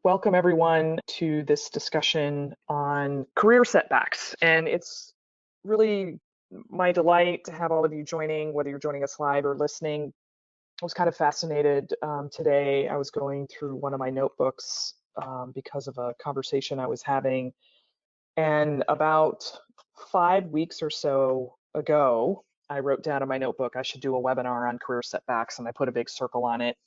Welcome everyone to this discussion on career setbacks. And it's really my delight to have all of you joining, whether you're joining us live or listening. I was kind of fascinated today. I was going through one of my notebooks because of a conversation I was having. And about 5 weeks or so ago, I wrote down in my notebook I should do a webinar on career setbacks, and I put a big circle on it.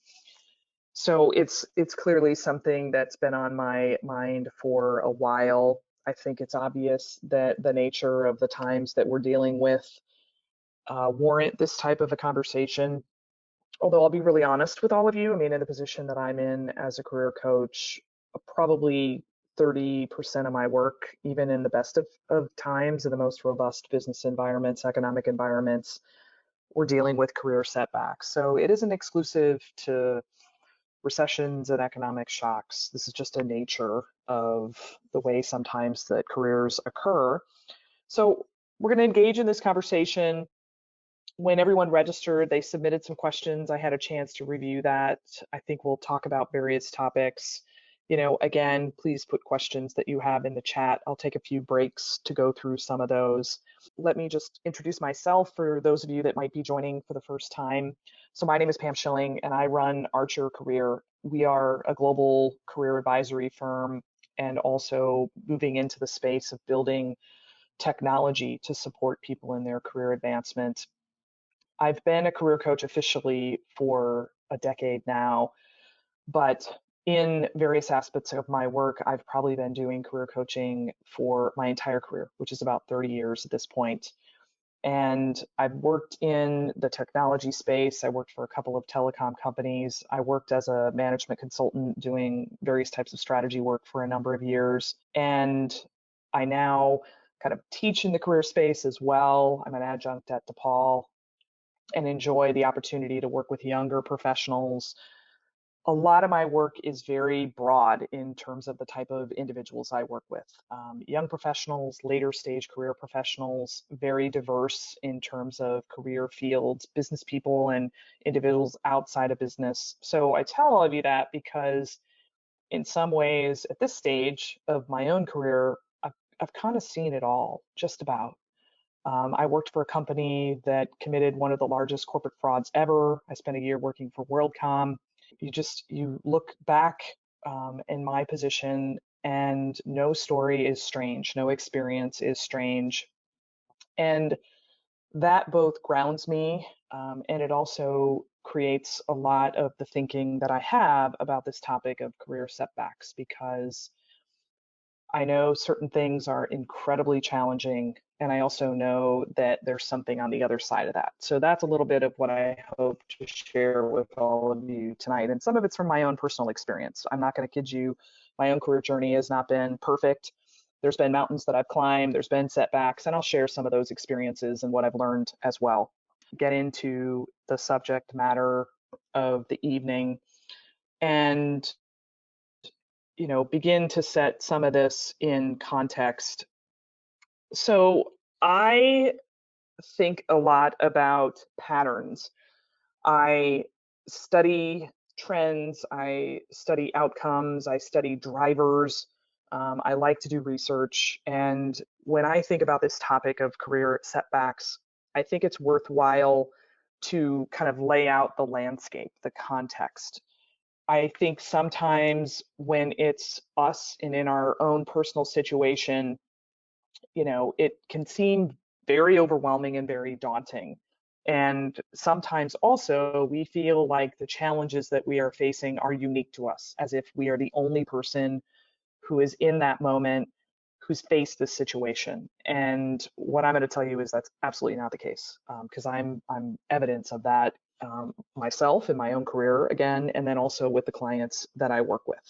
So it's clearly something that's been on my mind for a while. I think it's obvious that the nature of the times that we're dealing with warrant this type of a conversation. Although I'll be really honest with all of you, I mean, in the position that I'm in as a career coach, probably 30% of my work, even in the best of times, in the most robust business environments, economic environments, we're dealing with career setbacks. So it isn't exclusive to recessions and economic shocks. This is just a nature of the way sometimes that careers occur. So we're going to engage in this conversation. When everyone registered, they submitted some questions. I had a chance to review that. I think we'll talk about various topics. Again, please put questions that you have in the chat. I'll take a few breaks to go through some of those. Let me just introduce myself for those of you that might be joining for the first time. So my name is Pam Schilling, and I run Archer Career. We are a global career advisory firm and also moving into the space of building technology to support people in their career advancement. I've been a career coach officially for a decade now, but in various aspects of my work, I've probably been doing career coaching for my entire career, which is about 30 years at this point. And I've worked in the technology space. I worked for a couple of telecom companies. I worked as a management consultant doing various types of strategy work for a number of years. And I now kind of teach in the career space as well. I'm an adjunct at DePaul and enjoy the opportunity to work with younger professionals. A lot of my work is very broad in terms of the type of individuals I work with. Young professionals, later stage career professionals, very diverse in terms of career fields, business people, and individuals outside of business. So I tell all of you that because in some ways, at this stage of my own career, I've kind of seen it all, just about. I worked for a company that committed one of the largest corporate frauds ever. I spent a year working for WorldCom. You look back in my position, and no story is strange, no experience is strange. And that both grounds me and it also creates a lot of the thinking that I have about this topic of career setbacks, because I know certain things are incredibly challenging, and I also know that there's something on the other side of that. So that's a little bit of what I hope to share with all of you tonight. And some of it's from my own personal experience. I'm not going to kid you. My own career journey has not been perfect. There's been mountains that I've climbed, there's been setbacks, and I'll share some of those experiences and what I've learned as well. Get into the subject matter of the evening and begin to set some of this in context. So I think a lot about patterns. I study trends, I study outcomes, I study drivers. I like to do research. And when I think about this topic of career setbacks, I think it's worthwhile to kind of lay out the landscape, the context. I think sometimes when it's us and in our own personal situation, it can seem very overwhelming and very daunting. And sometimes also we feel like the challenges that we are facing are unique to us, as if we are the only person who is in that moment who's faced this situation. And what I'm going to tell you is that's absolutely not the case, because I'm evidence of that myself in my own career again, and then also with the clients that I work with.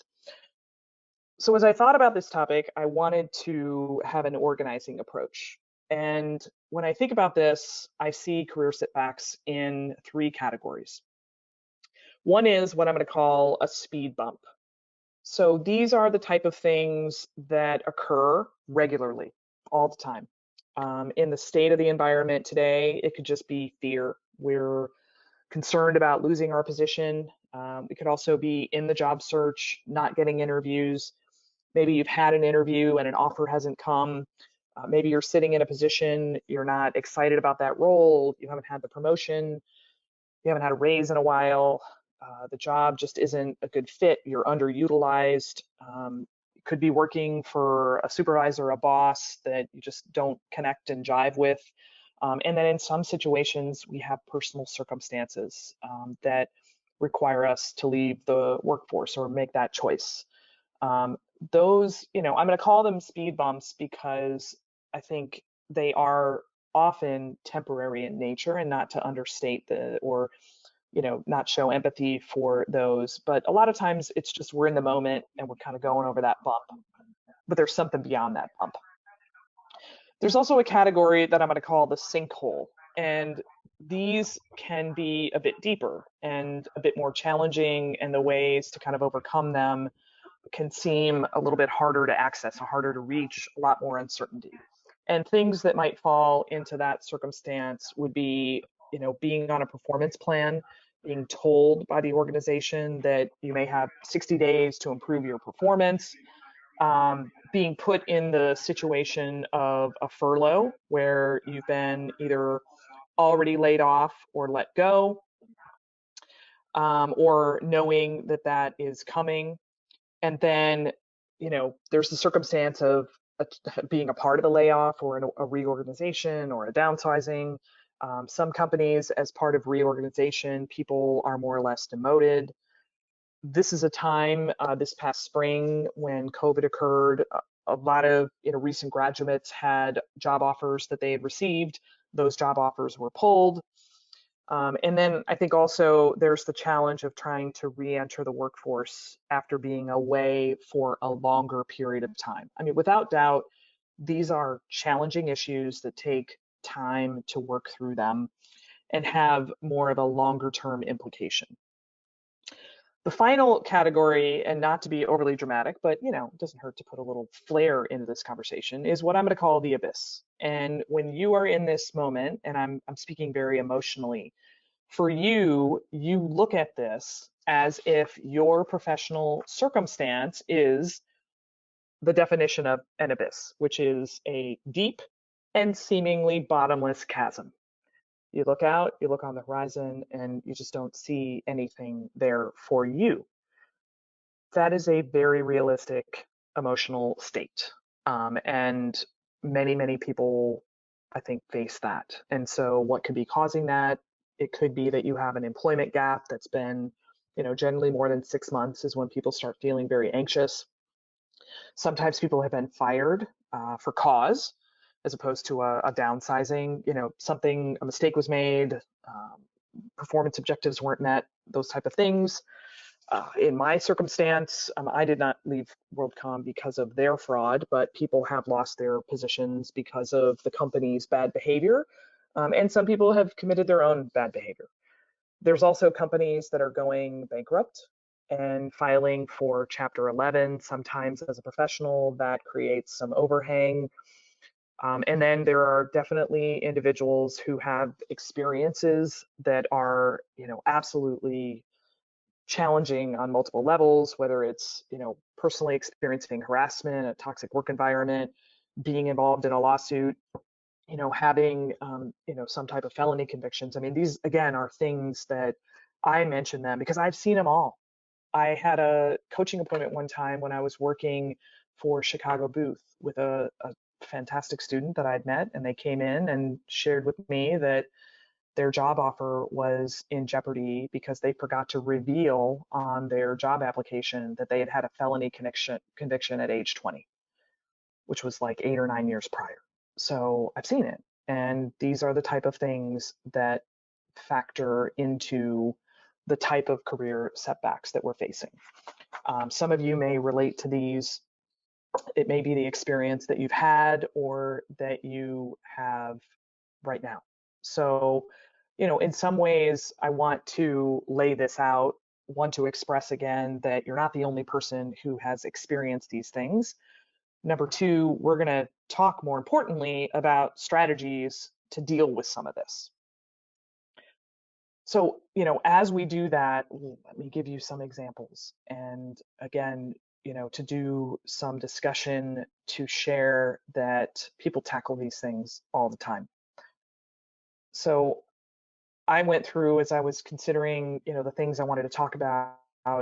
So as I thought about this topic, I wanted to have an organizing approach. And when I think about this, I see career setbacks in three categories. One is what I'm going to call a speed bump. So these are the type of things that occur regularly, all the time. In the state of the environment today, it could just be fear. We're concerned about losing our position. We could also be in the job search, not getting interviews. Maybe you've had an interview and an offer hasn't come. Maybe you're sitting in a position, you're not excited about that role, you haven't had the promotion, you haven't had a raise in a while, the job just isn't a good fit, you're underutilized. You could be working for a supervisor, a boss that you just don't connect and jive with. And then in some situations, we have personal circumstances that require us to leave the workforce or make that choice. Um, those, I'm going to call them speed bumps because I think they are often temporary in nature, and not to understate the or not show empathy for those. But a lot of times it's just we're in the moment and we're kind of going over that bump, but there's something beyond that bump. There's also a category that I'm going to call the sinkhole, and these can be a bit deeper and a bit more challenging, and the ways to kind of overcome them can seem a little bit harder to access, harder to reach, a lot more uncertainty. And things that might fall into that circumstance would be, being on a performance plan, being told by the organization that you may have 60 days to improve your performance, being put in the situation of a furlough where you've been either already laid off or let go, or knowing that that is coming. And then, there's the circumstance of being a part of the layoff or a reorganization or a downsizing. Some companies, as part of reorganization, people are more or less demoted. This is a time, this past spring when COVID occurred, a lot of recent graduates had job offers that they had received. Those job offers were pulled. And then I think also there's the challenge of trying to re-enter the workforce after being away for a longer period of time. I mean, without doubt, these are challenging issues that take time to work through them and have more of a longer term implication. The final category, and not to be overly dramatic, but it doesn't hurt to put a little flair into this conversation, is what I'm going to call the abyss. And when you are in this moment, and I'm speaking very emotionally, for you, you look at this as if your professional circumstance is the definition of an abyss, which is a deep and seemingly bottomless chasm. You look out, you look on the horizon, and you just don't see anything there for you. That is a very realistic emotional state. And many, many people, I think, face that. And so what could be causing that? It could be that you have an employment gap that's been, generally more than 6 months is when people start feeling very anxious. Sometimes people have been fired for cause, as opposed to a downsizing. A mistake was made, performance objectives weren't met, those type of things. In my circumstance, I did not leave WorldCom because of their fraud, but people have lost their positions because of the company's bad behavior. And some people have committed their own bad behavior. There's also companies that are going bankrupt and filing for Chapter 11. Sometimes as a professional, that creates some overhang. And then there are definitely individuals who have experiences that are, absolutely challenging on multiple levels, whether it's, personally experiencing harassment, a toxic work environment, being involved in a lawsuit, having, some type of felony convictions. I mean, these, again, are things that I mention them because I've seen them all. I had a coaching appointment one time when I was working for Chicago Booth with a fantastic student that I'd met, and they came in and shared with me that their job offer was in jeopardy because they forgot to reveal on their job application that they had had a felony conviction at age 20, which was like 8 or 9 years prior. So I've seen it. And these are the type of things that factor into the type of career setbacks that we're facing. Some of you may relate to these. It may be the experience that you've had or that you have right now. So, in some ways, I want to lay this out, want to express again that you're not the only person who has experienced these things. Number two, we're going to talk more importantly about strategies to deal with some of this. So, as we do that, let me give you some examples. And again, to do some discussion to share that people tackle these things all the time. So I went through as I was considering, the things I wanted to talk about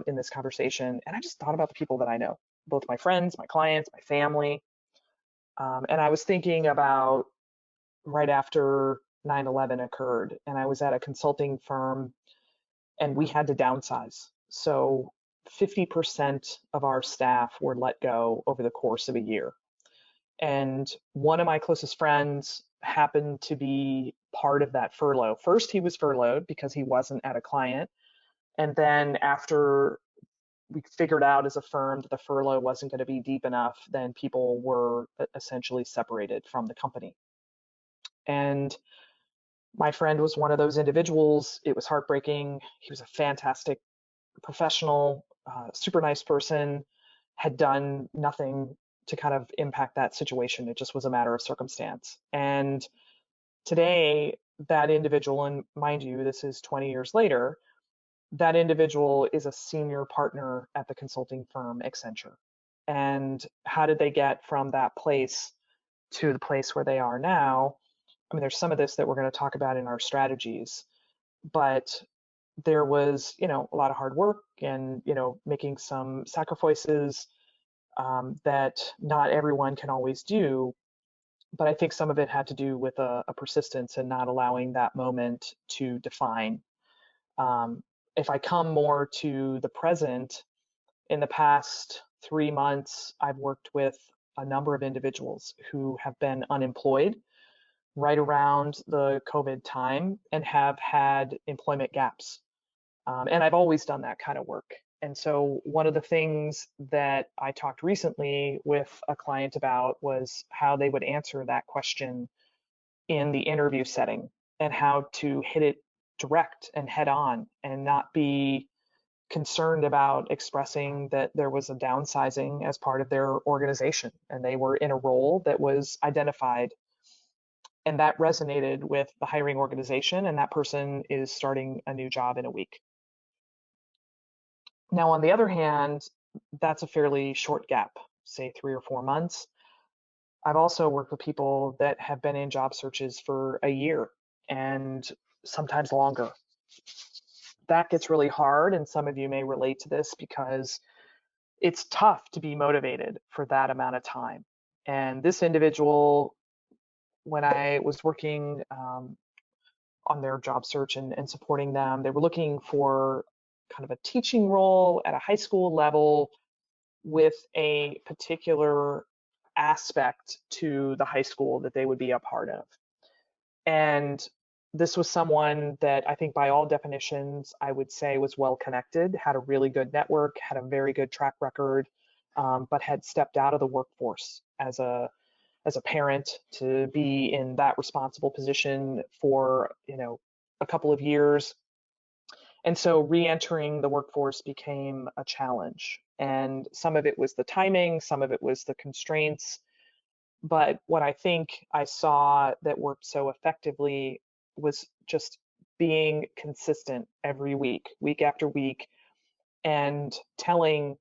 in this conversation, and I just thought about the people that I know, both my friends, my clients, my family. And I was thinking about right after 9/11 occurred, and I was at a consulting firm and we had to downsize. So 50% of our staff were let go over the course of a year. And one of my closest friends happened to be part of that furlough. First, he was furloughed because he wasn't at a client. And then after we figured out as a firm that the furlough wasn't going to be deep enough, then people were essentially separated from the company. And my friend was one of those individuals. It was heartbreaking. He was a fantastic professional, super nice person, had done nothing to kind of impact that situation. It just was a matter of circumstance. And today, that individual, and mind you, this is 20 years later, that individual is a senior partner at the consulting firm Accenture. And how did they get from that place to the place where they are now? I mean, there's some of this that we're going to talk about in our strategies, but there was, a lot of hard work and, making some sacrifices that not everyone can always do. But I think some of it had to do with a persistence and not allowing that moment to define. Um, if I come more to the present, in the past 3 months, I've worked with a number of individuals who have been unemployed right around the COVID time and have had employment gaps. And I've always done that kind of work. And so one of the things that I talked recently with a client about was how they would answer that question in the interview setting and how to hit it direct and head on and not be concerned about expressing that there was a downsizing as part of their organization and they were in a role that was identified, and that resonated with the hiring organization, and that person is starting a new job in a week. Now, on the other hand, that's a fairly short gap, say 3 or 4 months. I've also worked with people that have been in job searches for a year and sometimes longer. That gets really hard, and some of you may relate to this because it's tough to be motivated for that amount of time. And this individual, when I was working on their job search and supporting them, they were looking for kind of a teaching role at a high school level with a particular aspect to the high school that they would be a part of. And this was someone that I think by all definitions, I would say was well connected, had a really good network, had a very good track record, but had stepped out of the workforce as a parent to be in that responsible position for, a couple of years. And so re-entering the workforce became a challenge. And some of it was the timing, some of it was the constraints. But what I think I saw that worked so effectively was just being consistent every week, week after week, and telling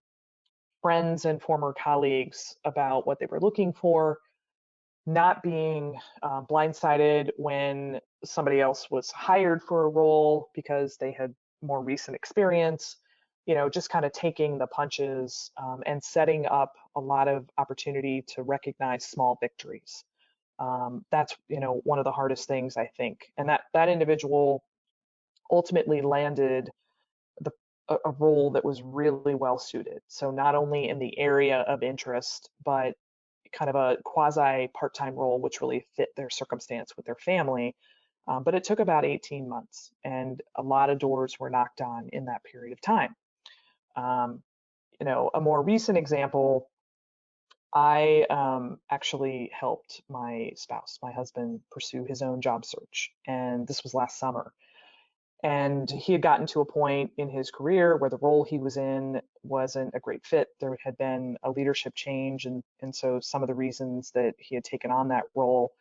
friends and former colleagues about what they were looking for, not being blindsided when somebody else was hired for a role because they had more recent experience, just kind of taking the punches and setting up a lot of opportunity to recognize small victories. That's, one of the hardest things I think. And that individual ultimately landed the, a role that was really well suited. So not only in the area of interest, but kind of a quasi part-time role, which really fit their circumstance with their family. But it took about 18 months, and a lot of doors were knocked on in that period of time. Um, a more recent example, I actually helped my spouse, my husband, pursue his own job search, and this was last summer. And he had gotten to a point in his career where the role he was in wasn't a great fit. There had been a leadership change, and so some of the reasons that he had taken on that role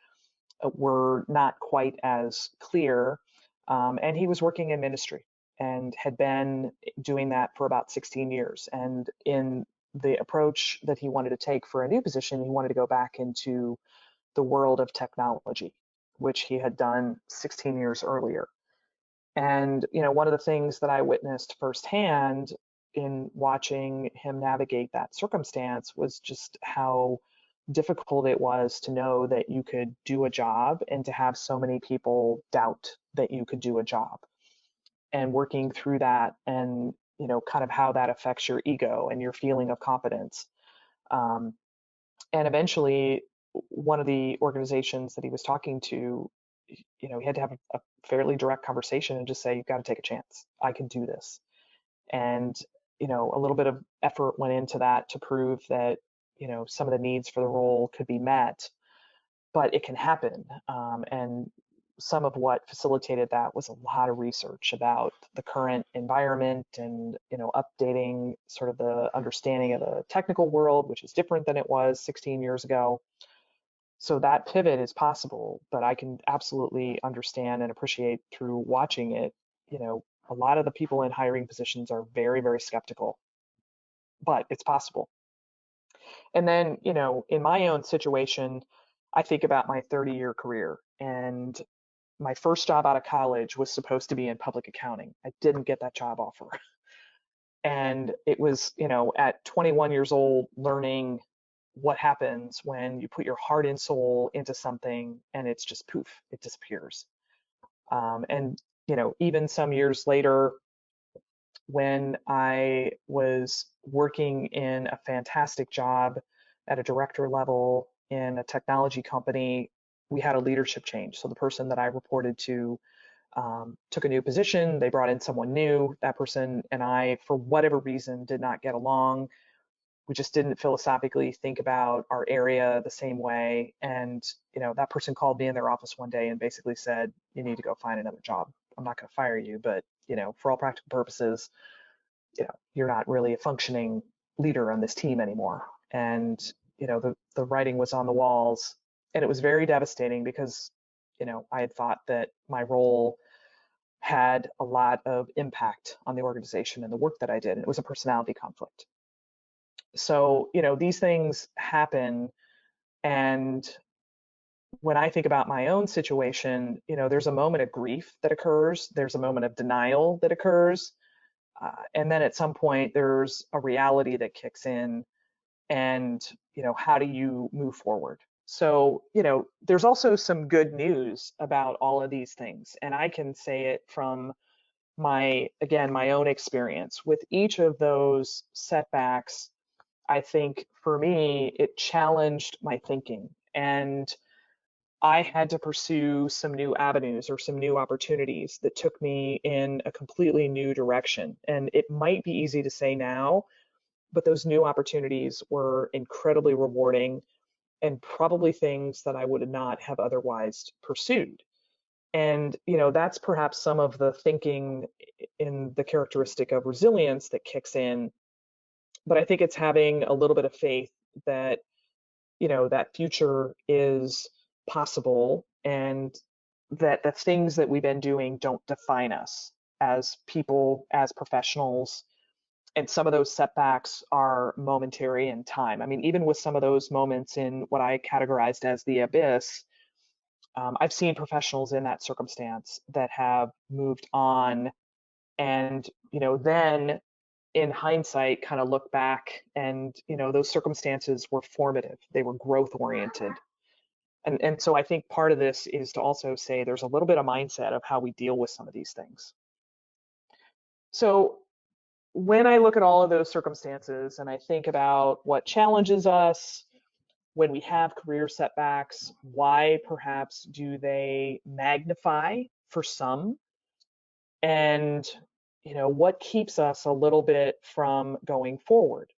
were not quite as clear. And he was working in ministry and had been doing that for about 16 years. And in the approach that he wanted to take for a new position, he wanted to go back into the world of technology, which he had done 16 years earlier. And, one of the things that I witnessed firsthand in watching him navigate that circumstance was just how difficult it was to know that you could do a job and to have so many people doubt that you could do a job, and working through that, and, kind of how that affects your ego and your feeling of confidence. Um, and eventually, one of the organizations that he was talking to, he had to have a fairly direct conversation and just say, you've got to take a chance. I can do this. And, a little bit of effort went into that to prove that, some of the needs for the role could be met, but it can happen. And some of what facilitated that was a lot of research about the current environment and, updating sort of the understanding of the technical world, which is different than it was 16 years ago. So that pivot is possible, but I can absolutely understand and appreciate through watching it, a lot of the people in hiring positions are very, very skeptical, but it's possible. And then, in my own situation, I think about my 30-year career, and my first job out of college was supposed to be in public accounting. I didn't get that job offer. And it was, at 21 years old, learning what happens when you put your heart and soul into something and it's just poof, it disappears. And, even some years later, when I was working in a fantastic job at a director level in a technology company, we had a leadership change. So the person that I reported to took a new position. They brought in someone new. That person and I, for whatever reason, did not get along. We just didn't philosophically think about our area the same way. And, that person called me in their office one day and basically said, you need to go find another job. I'm not going to fire you, but, for all practical purposes, you're not really a functioning leader on this team anymore. And, the writing was on the walls, and it was very devastating because, I had thought that my role had a lot of impact on the organization and the work that I did. And it was a personality conflict. So, these things happen. And when I think about my own situation, there's a moment of grief that occurs, there's a moment of denial that occurs. And then at some point, there's a reality that kicks in. And, how do you move forward? So, there's also some good news about all of these things. And I can say it from my own experience. With each of those setbacks, I think for me, it challenged my thinking. And I had to pursue some new avenues or some new opportunities that took me in a completely new direction. And it might be easy to say now, but those new opportunities were incredibly rewarding and probably things that I would not have otherwise pursued. And, that's perhaps some of the thinking in the characteristic of resilience that kicks in. But I think it's having a little bit of faith that, that future is possible, and that the things that we've been doing don't define us as people, as professionals. And some of those setbacks are momentary in time. I mean, even with some of those moments in what I categorized as the abyss, I've seen professionals in that circumstance that have moved on, and, then in hindsight, kind of look back and, those circumstances were formative. They were growth oriented. And so I think part of this is to also say there's a little bit of mindset of how we deal with some of these things. So when I look at all of those circumstances and I think about what challenges us when we have career setbacks, why perhaps do they magnify for some, and, what keeps us a little bit from going forward?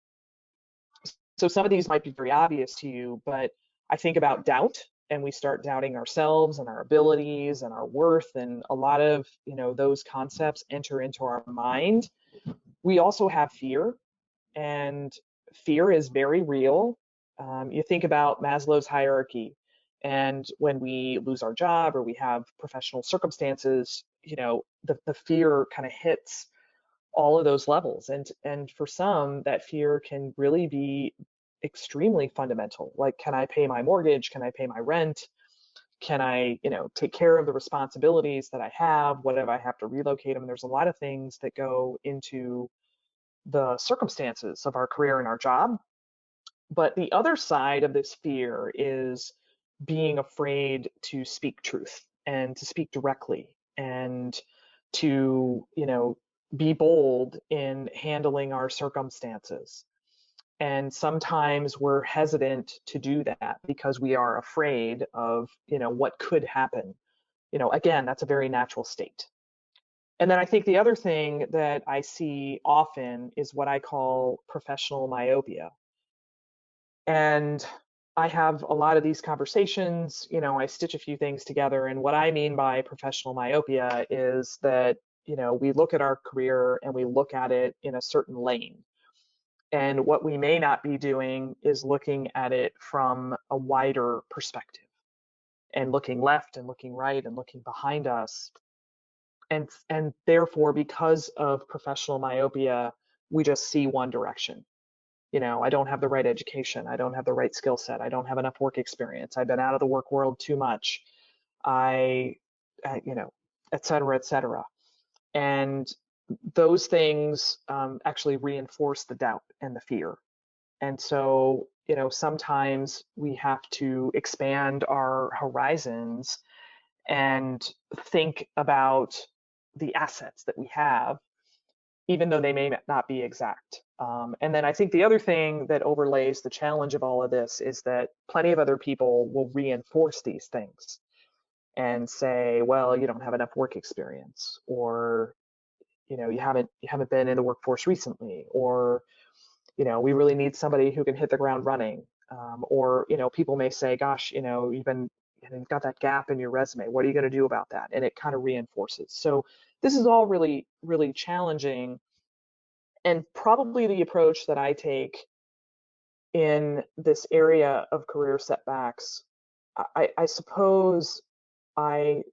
So some of these might be very obvious to you, but I think about doubt, and we start doubting ourselves and our abilities and our worth, and a lot of, those concepts enter into our mind. We also have fear, and fear is very real. You think about Maslow's hierarchy, and when we lose our job or we have professional circumstances, the fear kind of hits all of those levels. And for some, that fear can really be extremely fundamental. Like, can I pay my mortgage? Can I pay my rent? Can I, take care of the responsibilities that I have? What if I have to relocate them? There's a lot of things that go into the circumstances of our career and our job. But the other side of this fear is being afraid to speak truth and to speak directly and to, be bold in handling our circumstances. And sometimes we're hesitant to do that because we are afraid of, what could happen. Again, that's a very natural state. And then I think the other thing that I see often is what I call professional myopia. And I have a lot of these conversations, I stitch a few things together. And what I mean by professional myopia is that, we look at our career and we look at it in a certain lane. And what we may not be doing is looking at it from a wider perspective and looking left and looking right and looking behind us. And therefore, because of professional myopia, we just see one direction. I don't have the right education. I don't have the right skill set. I don't have enough work experience. I've been out of the work world too much. I, et cetera, et cetera. And those things actually reinforce the doubt and the fear. And so, sometimes we have to expand our horizons and think about the assets that we have, even though they may not be exact. And then I think the other thing that overlays the challenge of all of this is that plenty of other people will reinforce these things and say, well, you don't have enough work experience, or you haven't been in the workforce recently, or we really need somebody who can hit the ground running. Or people may say, gosh, you've got that gap in your resume. What are you going to do about that? And it kind of reinforces. So this is all really, really challenging. And probably the approach that I take in this area of career setbacks, I suppose I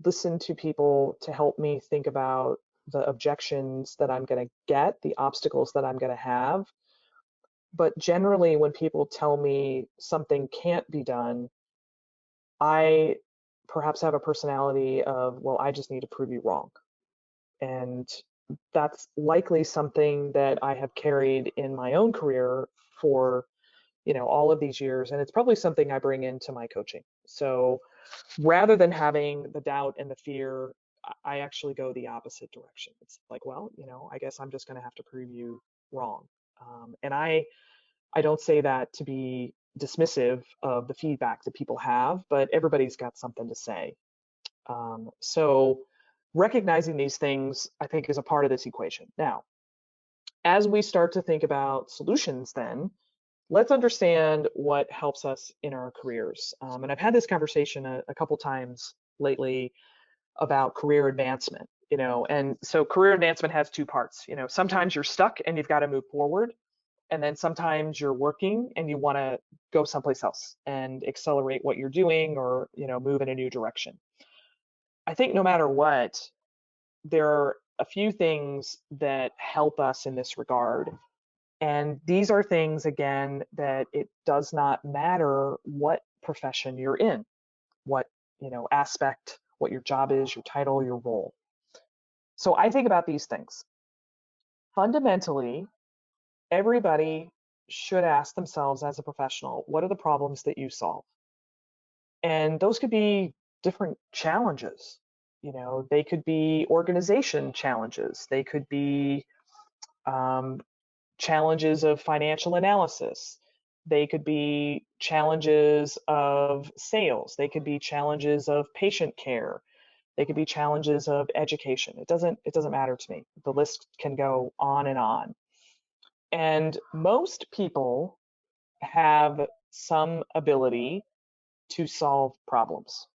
listen to people to help me think about the objections that I'm going to get, the obstacles that I'm going to have. But generally, when people tell me something can't be done, I perhaps have a personality of, well, I just need to prove you wrong. And that's likely something that I have carried in my own career for, all of these years. And it's probably something I bring into my coaching. So rather than having the doubt and the fear, I actually go the opposite direction. It's like, well, I guess I'm just going to have to prove you wrong. And I don't say that to be dismissive of the feedback that people have, but everybody's got something to say. So recognizing these things, I think, is a part of this equation. Now, as we start to think about solutions, then let's understand what helps us in our careers. And I've had this conversation a couple times lately about career advancement, and so career advancement has two parts. Sometimes you're stuck and you've got to move forward. And then sometimes you're working and you want to go someplace else and accelerate what you're doing, or, move in a new direction. I think no matter what, there are a few things that help us in this regard. And these are things, again, that it does not matter what profession you're in, what, aspect, what your job is, your title, your role. So I think about these things. Fundamentally, everybody should ask themselves as a professional, what are the problems that you solve? And those could be different challenges. They could be organization challenges. They could be challenges of financial analysis. They could be challenges of sales. They could be challenges of patient care. They could be challenges of education. It doesn't matter to me. The list can go on and on. And most people have some ability to solve problems,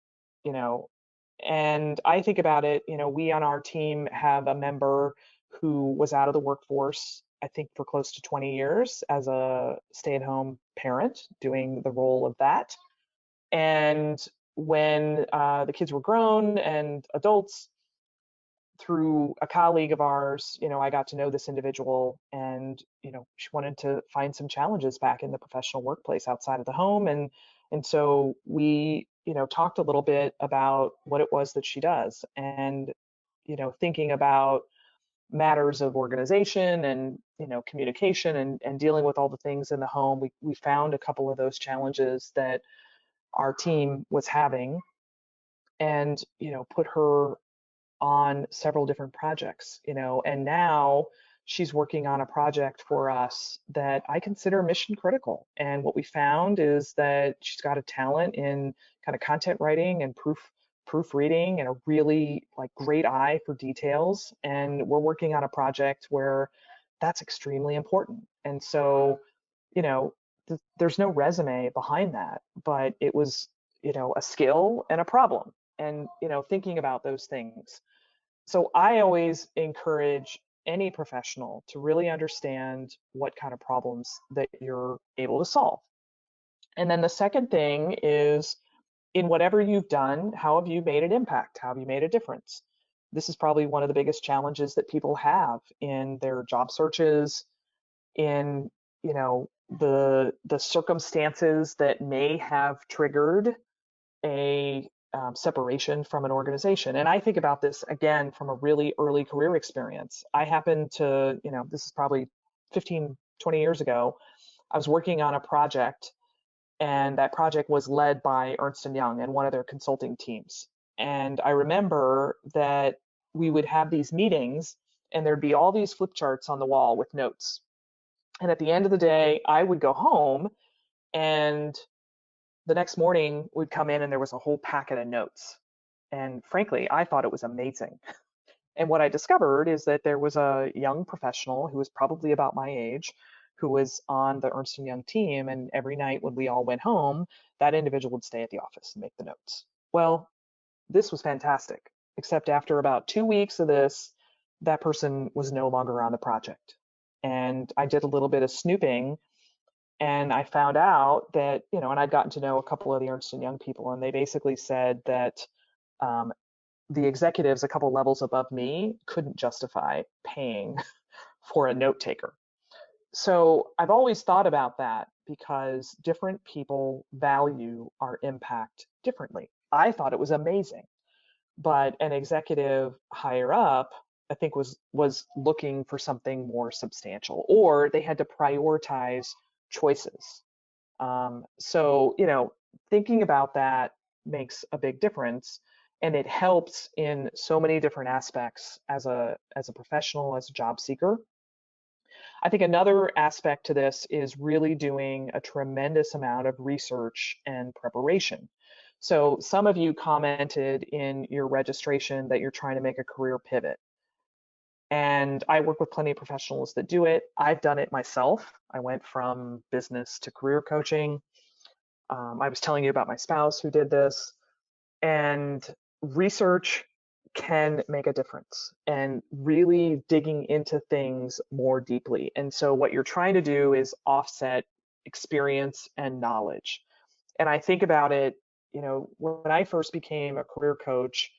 you know. And I think about it, we on our team have a member who was out of the workforce, I think for close to 20 years as a stay-at-home parent, doing the role of that. And when the kids were grown and adults, through a colleague of ours, I got to know this individual, and she wanted to find some challenges back in the professional workplace outside of the home, and so we talked a little bit about what it was that she does, and thinking about matters of organization and communication and dealing with all the things in the home. We found a couple of those challenges that our team was having, and put her on several different projects, and now she's working on a project for us that I consider mission critical. And what we found is that she's got a talent in kind of content writing and proofreading, and a really great eye for details. And we're working on a project where that's extremely important. And so, you know, there's no resume behind that, but it was, a skill and a problem. And, thinking about those things. So I always encourage any professional to really understand what kind of problems that you're able to solve. And then the second thing is, in whatever you've done, how have you made an impact? How have you made a difference? This is probably one of the biggest challenges that people have in their job searches, in the circumstances that may have triggered a separation from an organization. And I think about this again from a really early career experience. I happened to, this is probably 15, 20 years ago, I was working on a project, and that project was led by Ernst & Young and one of their consulting teams. And I remember that we would have these meetings, and there'd be all these flip charts on the wall with notes. And at the end of the day, I would go home, and the next morning we'd come in and there was a whole packet of notes. And frankly, I thought it was amazing. And what I discovered is that there was a young professional who was probably about my age, who was on the Ernst & Young team. And every night when we all went home, that individual would stay at the office and make the notes. Well, this was fantastic, except after about 2 weeks of this, that person was no longer on the project. And I did a little bit of snooping, and I found out that, and I'd gotten to know a couple of the Ernst & Young people, and they basically said that the executives a couple levels above me couldn't justify paying for a note taker. So I've always thought about that, because different people value our impact differently. I thought it was amazing, but an executive higher up, I think, was looking for something more substantial, or they had to prioritize choices. So, thinking about that makes a big difference, and it helps in so many different aspects as a professional, as a job seeker. I think another aspect to this is really doing a tremendous amount of research and preparation. So some of you commented in your registration that you're trying to make a career pivot. And I work with plenty of professionals that do it. I've done it myself. I went from business to career coaching. I was telling you about my spouse who did this. And research can make a difference, and really digging into things more deeply. And so what you're trying to do is offset experience and knowledge. And I think about it, when I first became a career coach,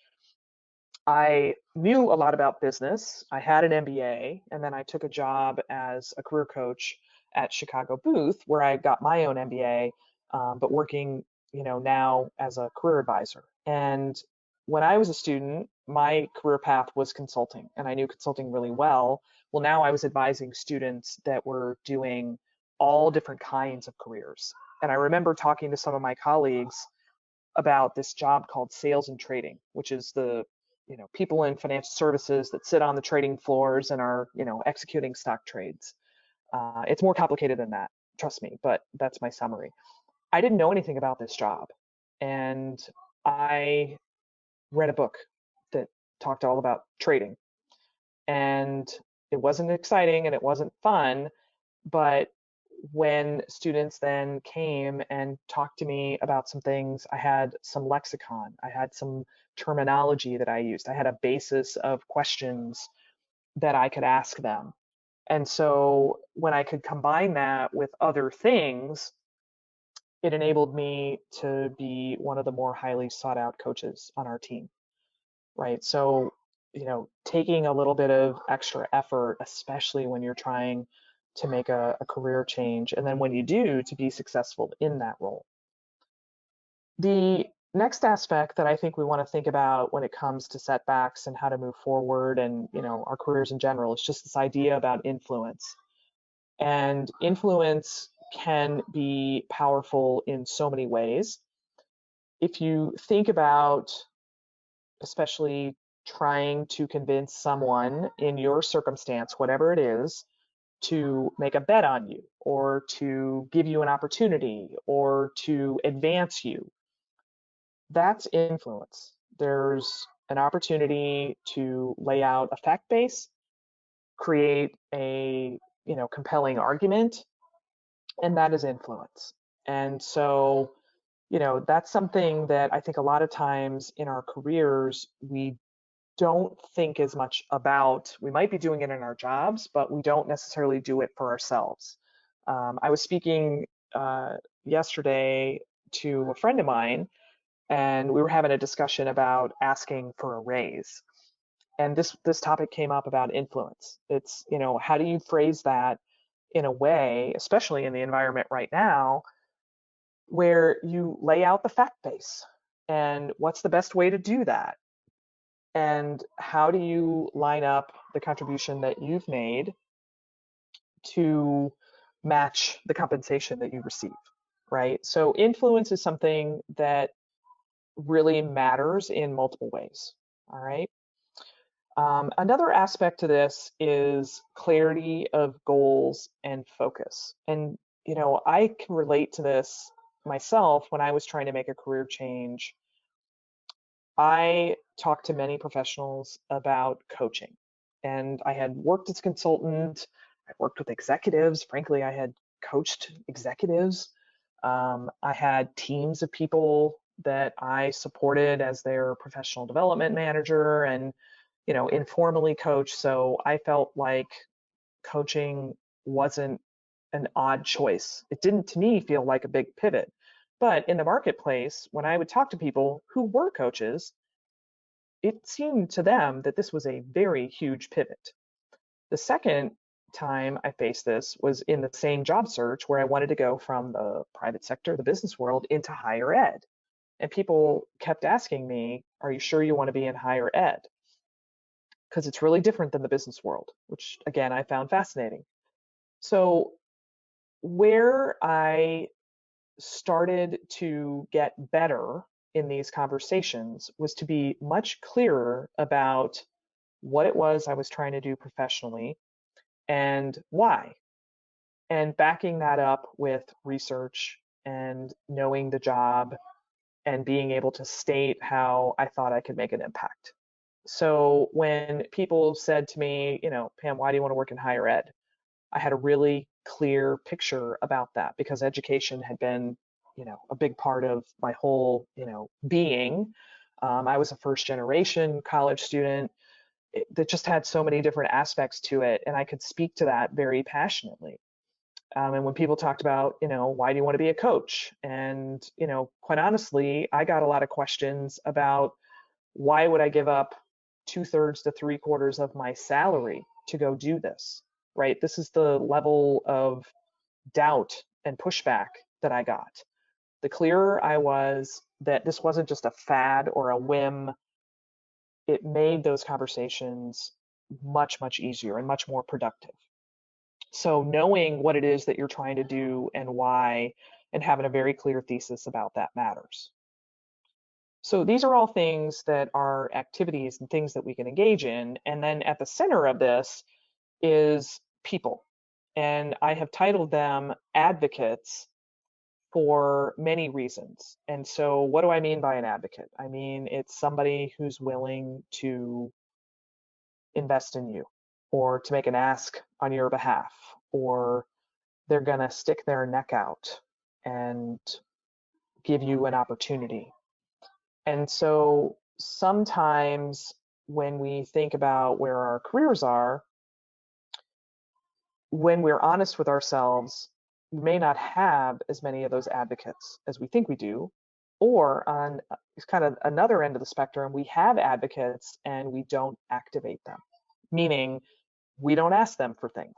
I knew a lot about business. I had an MBA, and then I took a job as a career coach at Chicago Booth, where I got my own MBA, but working, now as a career advisor. And when I was a student, my career path was consulting, and I knew consulting really well. Well, now I was advising students that were doing all different kinds of careers. And I remember talking to some of my colleagues about this job called sales and trading, which is the people in financial services that sit on the trading floors and are executing stock trades. It's more complicated than that, trust me, but that's my summary. I didn't know anything about this job, and I read a book that talked all about trading, and it wasn't exciting and it wasn't fun. But when students then came and talked to me about some things, I had some lexicon, I had some terminology that I used, I had a basis of questions that I could ask them. And so when I could combine that with other things, it enabled me to be one of the more highly sought out coaches on our team, right? So, taking a little bit of extra effort, especially when you're trying to make a career change. And then when you do, to be successful in that role. The next aspect that I think we want to think about when it comes to setbacks and how to move forward and, our careers in general is just this idea about influence. And influence can be powerful in so many ways. If you think about, especially trying to convince someone in your circumstance, whatever it is, to make a bet on you or to give you an opportunity or to advance you, that's influence. There's an opportunity to lay out a fact base, create a compelling argument, and that is influence. And so, that's something that I think a lot of times in our careers we don't think as much about. We might be doing it in our jobs, but we don't necessarily do it for ourselves. I was speaking yesterday to a friend of mine, and we were having a discussion about asking for a raise. And this topic came up about influence. It's, how do you phrase that in a way, especially in the environment right now, where you lay out the fact base and what's the best way to do that? And how do you line up the contribution that you've made to match the compensation that you receive, right? So influence is something that really matters in multiple ways, all right? Another aspect to this is clarity of goals and focus. And, I can relate to this myself when I was trying to make a career change. I talked to many professionals about coaching, and I had worked as a consultant. I worked with executives. Frankly, I had coached executives. I had teams of people that I supported as their professional development manager and, informally coached. So I felt like coaching wasn't an odd choice. It didn't, to me, feel like a big pivot. But in the marketplace, when I would talk to people who were coaches, it seemed to them that this was a very huge pivot. The second time I faced this was in the same job search where I wanted to go from the private sector, the business world, into higher ed. And people kept asking me, are you sure you want to be in higher ed? Because it's really different than the business world, which again, I found fascinating. So where I started to get better in these conversations was to be much clearer about what it was I was trying to do professionally and why, and backing that up with research and knowing the job and being able to state how I thought I could make an impact. So when people said to me, Pam, why do you want to work in higher ed? I had a really clear picture about that because education had been, a big part of my whole, being. I was a first generation college student that just had so many different aspects to it, and I could speak to that very passionately. And when people talked about, why do you want to be a coach? And, quite honestly, I got a lot of questions about why would I give up 2/3 to 3/4 of my salary to go do this, right? This is the level of doubt and pushback that I got. The clearer I was that this wasn't just a fad or a whim, it made those conversations much, much easier and much more productive. So knowing what it is that you're trying to do and why, and having a very clear thesis about that matters. So these are all things that are activities and things that we can engage in. And then at the center of this is people. And I have titled them advocates for many reasons. And so what do I mean by an advocate? I mean, it's somebody who's willing to invest in you or to make an ask on your behalf, or they're going to stick their neck out and give you an opportunity. And so sometimes when we think about where our careers are, when we're honest with ourselves, we may not have as many of those advocates as we think we do, Or on kind of another end of the spectrum, we have advocates and we don't activate them, meaning we don't ask them for things.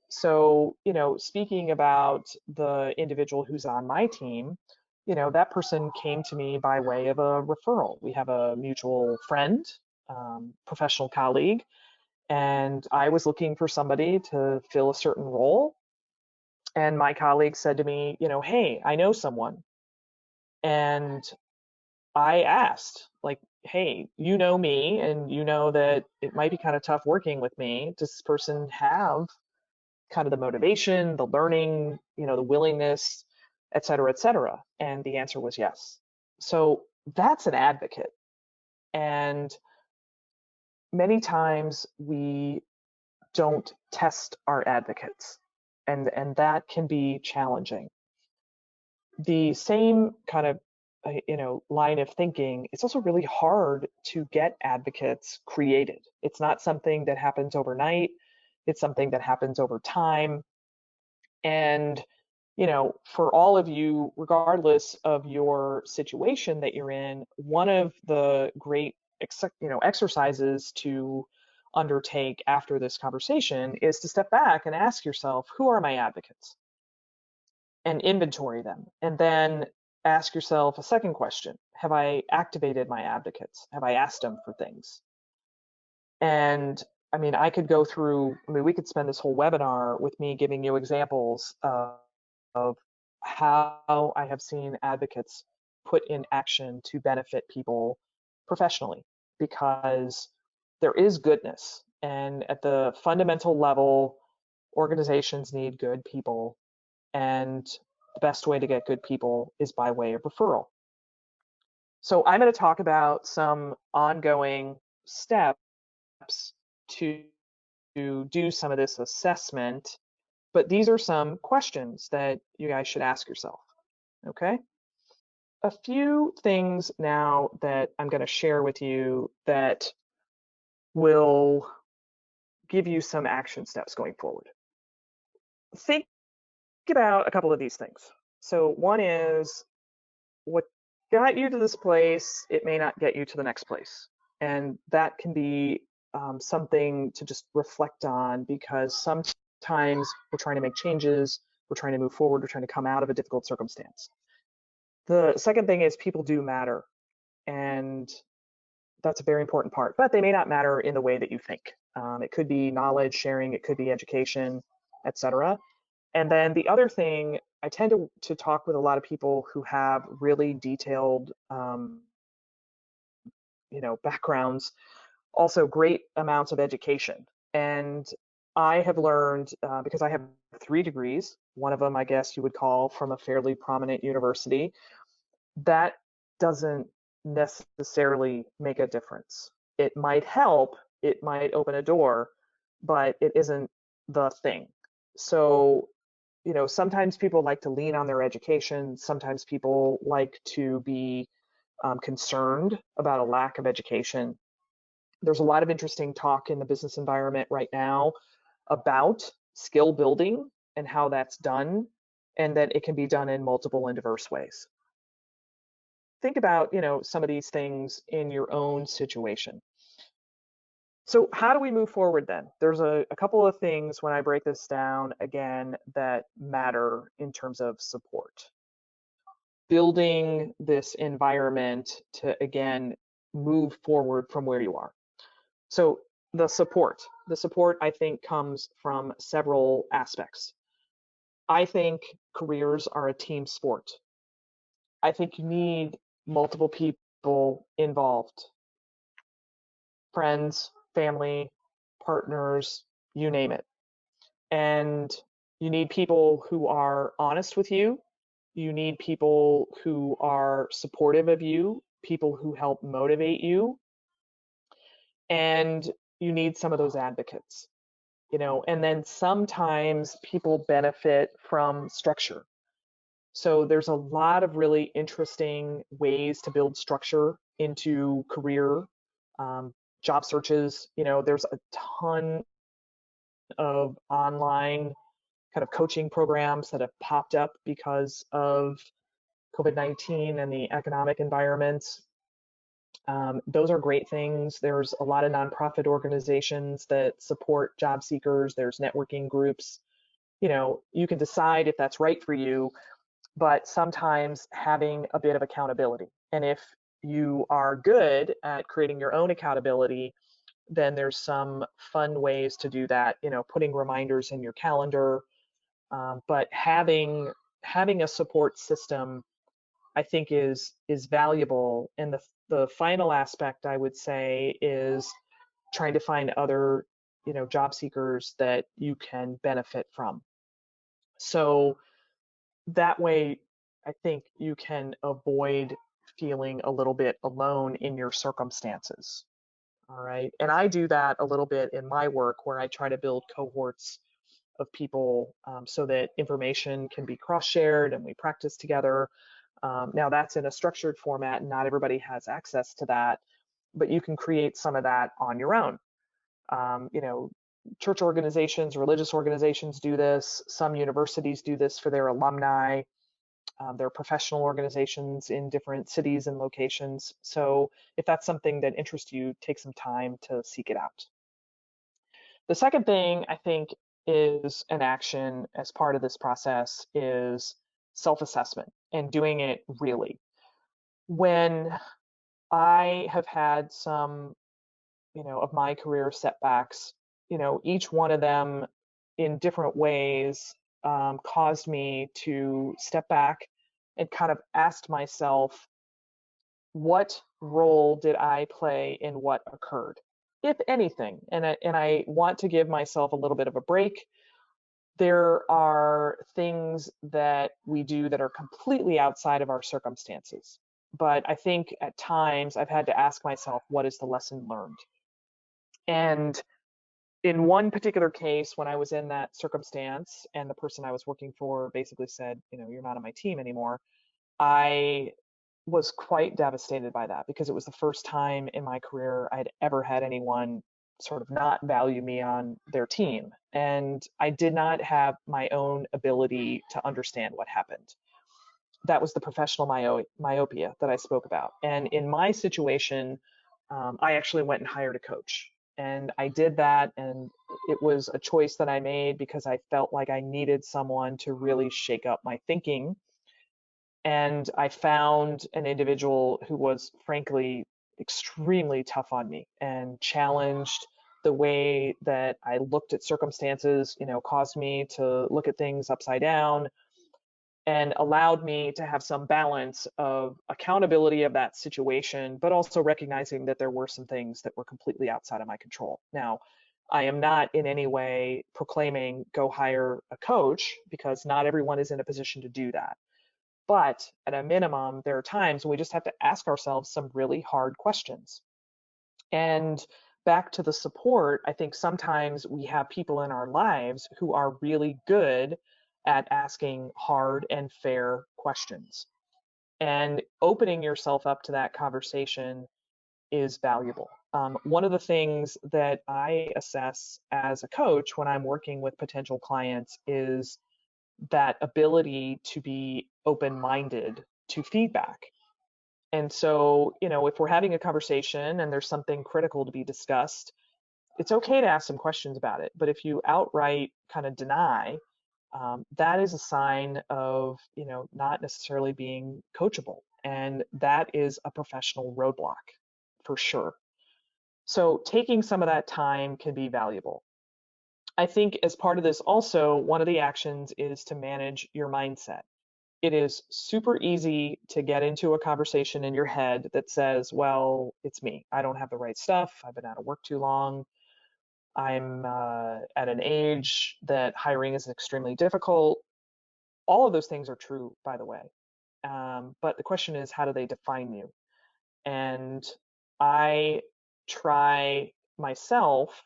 So, speaking about the individual who's on my team, that person came to me by way of a referral. We have a mutual friend, professional colleague, and I was looking for somebody to fill a certain role. And my colleague said to me, hey, I know someone. And I asked, like, hey, you know me, and you know that it might be kind of tough working with me. Does this person have kind of the motivation, the learning, the willingness, et cetera, et cetera? And the answer was yes. So that's an advocate. And many times we don't test our advocates, and that can be challenging. The same kind of line of thinking, it's also really hard to get advocates created. It's not something that happens overnight. It's something that happens over time. And for all of you, regardless of your situation that you're in, one of the great exercises to undertake after this conversation is to step back and ask yourself, who are my advocates? And inventory them. And then ask yourself a second question. Have I activated my advocates? Have I asked them for things? And I mean, we could spend this whole webinar with me giving you examples of how I have seen advocates put in action to benefit people professionally, because there is goodness. And at the fundamental level, organizations need good people. And the best way to get good people is by way of referral. So I'm going to talk about some ongoing steps to do some of this assessment, but these are some questions that you guys should ask yourself, okay? A few things now that I'm going to share with you that will give you some action steps going forward. Think about a couple of these things. So one is, what got you to this place, it may not get you to the next place. And that can be something to just reflect on, because sometimes we're trying to make changes, we're trying to move forward, we're trying to come out of a difficult circumstance. The second thing is, people do matter. And that's a very important part, but they may not matter in the way that you think. It could be knowledge sharing, it could be education, etc. And then the other thing, I tend to talk with a lot of people who have really detailed, backgrounds, also great amounts of education. And I have learned, because I have 3 degrees, one of them, I guess you would call from a fairly prominent university, that doesn't necessarily make a difference. It might help, it might open a door, but it isn't the thing. So sometimes people like to lean on their education. Sometimes people like to be concerned about a lack of education. There's a lot of interesting talk in the business environment right now about skill building and how that's done, and that it can be done in multiple and diverse ways. Think about, some of these things in your own situation. So how do we move forward then? There's a couple of things when I break this down again that matter in terms of support. Building this environment to, again, move forward from where you are. So the support I think comes from several aspects. I think careers are a team sport. I think you need multiple people involved. Friends, family, partners, you name it. And you need people who are honest with you. You need people who are supportive of you, people who help motivate you. And you need some of those advocates, and then sometimes people benefit from structure. So there's a lot of really interesting ways to build structure into career job searches. There's a ton of online kind of coaching programs that have popped up because of COVID-19 and the economic environment. Those are great things. There's a lot of nonprofit organizations that support job seekers. There's networking groups. You can decide if that's right for you, but sometimes having a bit of accountability. And if you are good at creating your own accountability, then there's some fun ways to do that, putting reminders in your calendar. But having a support system, I think is valuable. And the final aspect I would say is trying to find other, job seekers that you can benefit from. So that way, I think you can avoid feeling a little bit alone in your circumstances. All right. And I do that a little bit in my work where I try to build cohorts of people so that information can be cross-shared and we practice together. Now that's in a structured format and not everybody has access to that, but you can create some of that on your own. Church organizations, religious organizations do this. Some universities do this for their alumni. There are professional organizations in different cities and locations. So if that's something that interests you, take some time to seek it out. The second thing I think is an action as part of this process is self-assessment and doing it really. When I have had some, of my career setbacks, each one of them in different ways caused me to step back and kind of ask myself, what role did I play in what occurred, if anything? And I want to give myself a little bit of a break. There are things that we do that are completely outside of our circumstances. But I think at times I've had to ask myself, what is the lesson learned? And in one particular case, when I was in that circumstance and the person I was working for basically said, you're not on my team anymore, I was quite devastated by that because it was the first time in my career I'd ever had anyone sort of not value me on their team. And I did not have my own ability to understand what happened. That was the professional myopia that I spoke about. And in my situation, I actually went and hired a coach. And I did that, and it was a choice that I made because I felt like I needed someone to really shake up my thinking. And I found an individual who was frankly extremely tough on me and challenged the way that I looked at circumstances, caused me to look at things upside down and allowed me to have some balance of accountability of that situation, but also recognizing that there were some things that were completely outside of my control. Now, I am not in any way proclaiming go hire a coach because not everyone is in a position to do that. But at a minimum, there are times when we just have to ask ourselves some really hard questions. And back to the support, I think sometimes we have people in our lives who are really good at asking hard and fair questions. And opening yourself up to that conversation is valuable. One of the things that I assess as a coach when I'm working with potential clients is that ability to be open-minded to feedback. And so, if we're having a conversation and there's something critical to be discussed, it's okay to ask some questions about it. But if you outright kind of deny, that is a sign of, not necessarily being coachable. And that is a professional roadblock for sure. So taking some of that time can be valuable. I think as part of this also, one of the actions is to manage your mindset. It is super easy to get into a conversation in your head that says, well, it's me. I don't have the right stuff. I've been out of work too long. I'm at an age that hiring is extremely difficult. All of those things are true, by the way. But the question is, how do they define you? And I try myself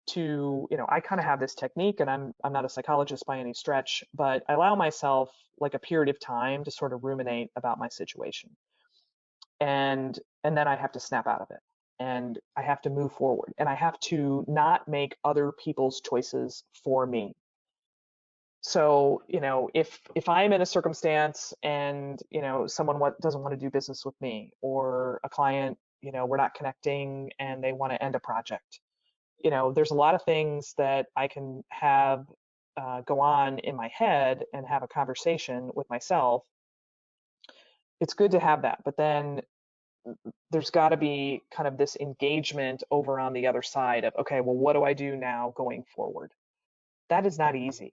to, I kind of have this technique, and I'm not a psychologist by any stretch, but I allow myself like a period of time to sort of ruminate about my situation. And then I have to snap out of it. And I have to move forward. And I have to not make other people's choices for me. So, if I'm in a circumstance and, someone doesn't want to do business with me, or a client, we're not connecting and they want to end a project, there's a lot of things that I can have go on in my head and have a conversation with myself. It's good to have that, but then there's got to be kind of this engagement over on the other side of, okay, well, what do I do now going forward? That is not easy.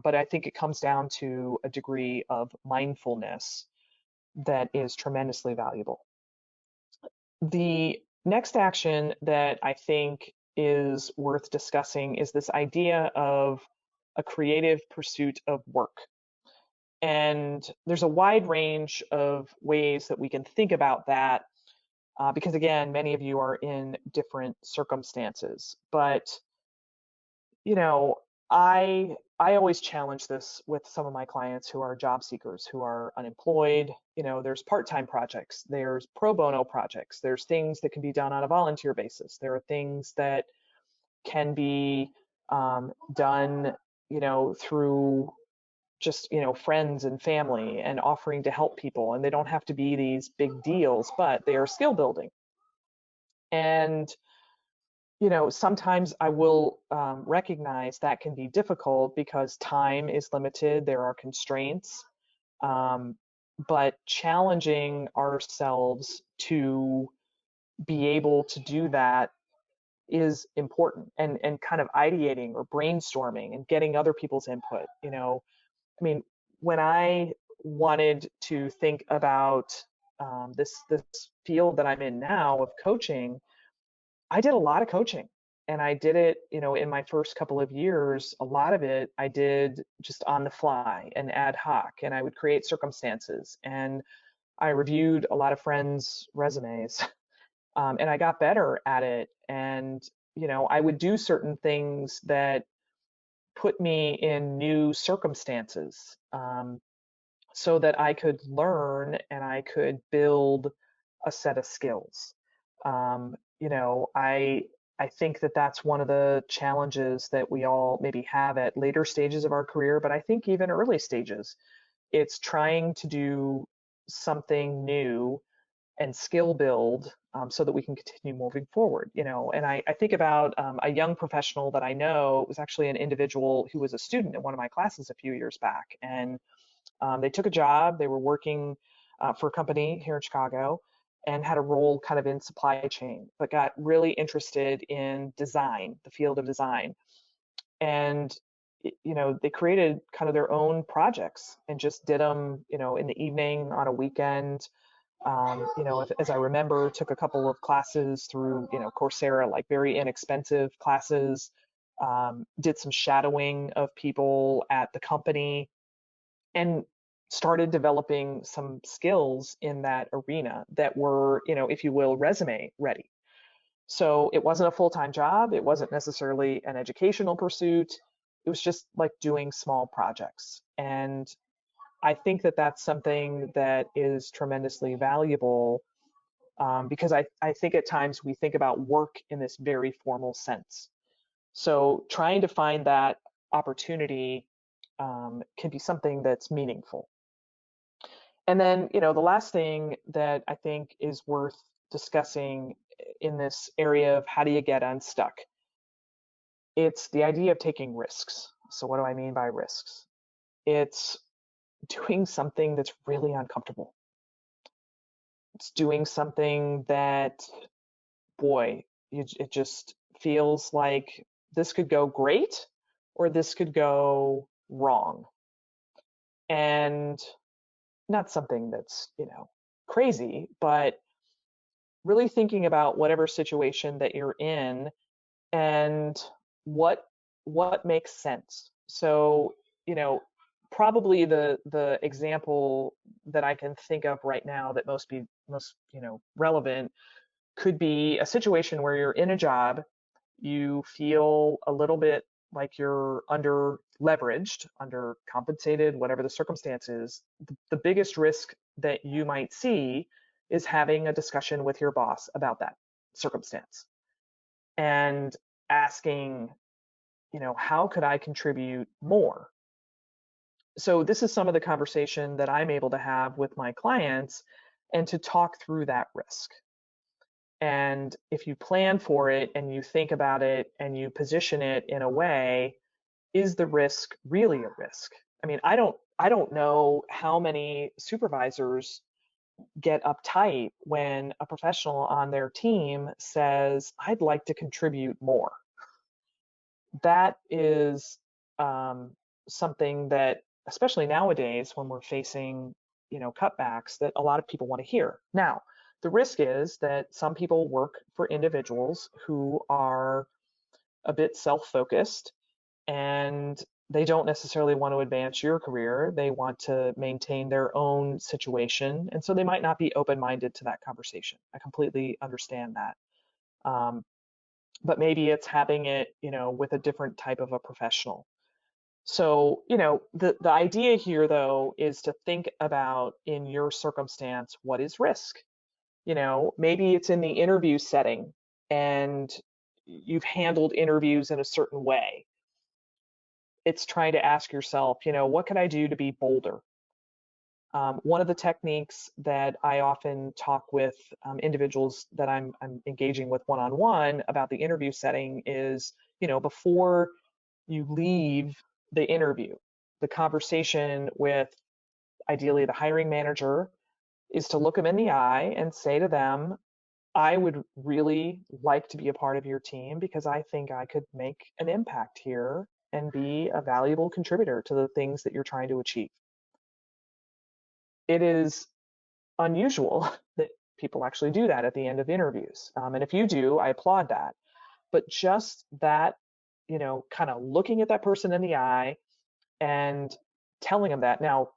But I think it comes down to a degree of mindfulness that is tremendously valuable. The next action that I think is worth discussing is this idea of a creative pursuit of work. And there's a wide range of ways that we can think about that, because again, many of you are in different circumstances. But you know, I always challenge this with some of my clients who are job seekers, who are unemployed. There's part-time projects, there's pro bono projects, there's things that can be done on a volunteer basis. There are things that can be done, through just, friends and family and offering to help people. And they don't have to be these big deals, but they are skill building. And sometimes I will recognize that can be difficult because time is limited, there are constraints, but challenging ourselves to be able to do that is important, and kind of ideating or brainstorming and getting other people's input. I mean, when I wanted to think about this field that I'm in now of coaching, I did a lot of coaching, and I did it, in my first couple of years. A lot of it I did just on the fly and ad hoc, and I would create circumstances, and I reviewed a lot of friends' resumes, and I got better at it. And, I would do certain things that put me in new circumstances, so that I could learn and I could build a set of skills. I think that that's one of the challenges that we all maybe have at later stages of our career, but I think even early stages, it's trying to do something new and skill build, so that we can continue moving forward. And I think about a young professional that I know. It was actually an individual who was a student in one of my classes a few years back, and they took a job. They were working for a company here in Chicago and had a role kind of in supply chain, but got really interested in design, the field of design. And, they created kind of their own projects and just did them, in the evening, on a weekend. As I remember, took a couple of classes through, Coursera, like very inexpensive classes, did some shadowing of people at the company, and started developing some skills in that arena that were, if you will, resume ready. So it wasn't a full-time job. It wasn't necessarily an educational pursuit. It was just like doing small projects. And I think that that's something that is tremendously valuable, because I think at times we think about work in this very formal sense. So trying to find that opportunity can be something that's meaningful. And then, the last thing that I think is worth discussing in this area of how do you get unstuck, it's the idea of taking risks. So what do I mean by risks? It's doing something that's really uncomfortable. It's doing something that, boy, it just feels like this could go great or this could go wrong. And not something that's, crazy, but really thinking about whatever situation that you're in and what makes sense. So, probably the example that I can think of right now that most relevant could be a situation where you're in a job, you feel a little bit like you're under leveraged, under compensated, whatever the circumstance is. The biggest risk that you might see is having a discussion with your boss about that circumstance and asking, how could I contribute more? So this is some of the conversation that I'm able to have with my clients and to talk through that risk. And if you plan for it and you think about it and you position it in a way, is the risk really a risk? I mean, I don't know how many supervisors get uptight when a professional on their team says, I'd like to contribute more. That is something that, especially nowadays when we're facing, cutbacks, that a lot of people want to hear. Now, the risk is that some people work for individuals who are a bit self-focused and they don't necessarily want to advance your career. They want to maintain their own situation. And so they might not be open-minded to that conversation. I completely understand that. Um, but maybe it's having it, with a different type of a professional. So, the idea here though is to think about in your circumstance, what is risk? Maybe it's in the interview setting and you've handled interviews in a certain way. It's trying to ask yourself, what can I do to be bolder? One of the techniques that I often talk with individuals that I'm engaging with one-on-one about the interview setting is, before you leave the interview, the conversation with ideally the hiring manager is to look them in the eye and say to them, I would really like to be a part of your team because I think I could make an impact here and be a valuable contributor to the things that you're trying to achieve. It is unusual that people actually do that at the end of interviews. And if you do, I applaud that. But just that, kind of looking at that person in the eye and telling them that. Now,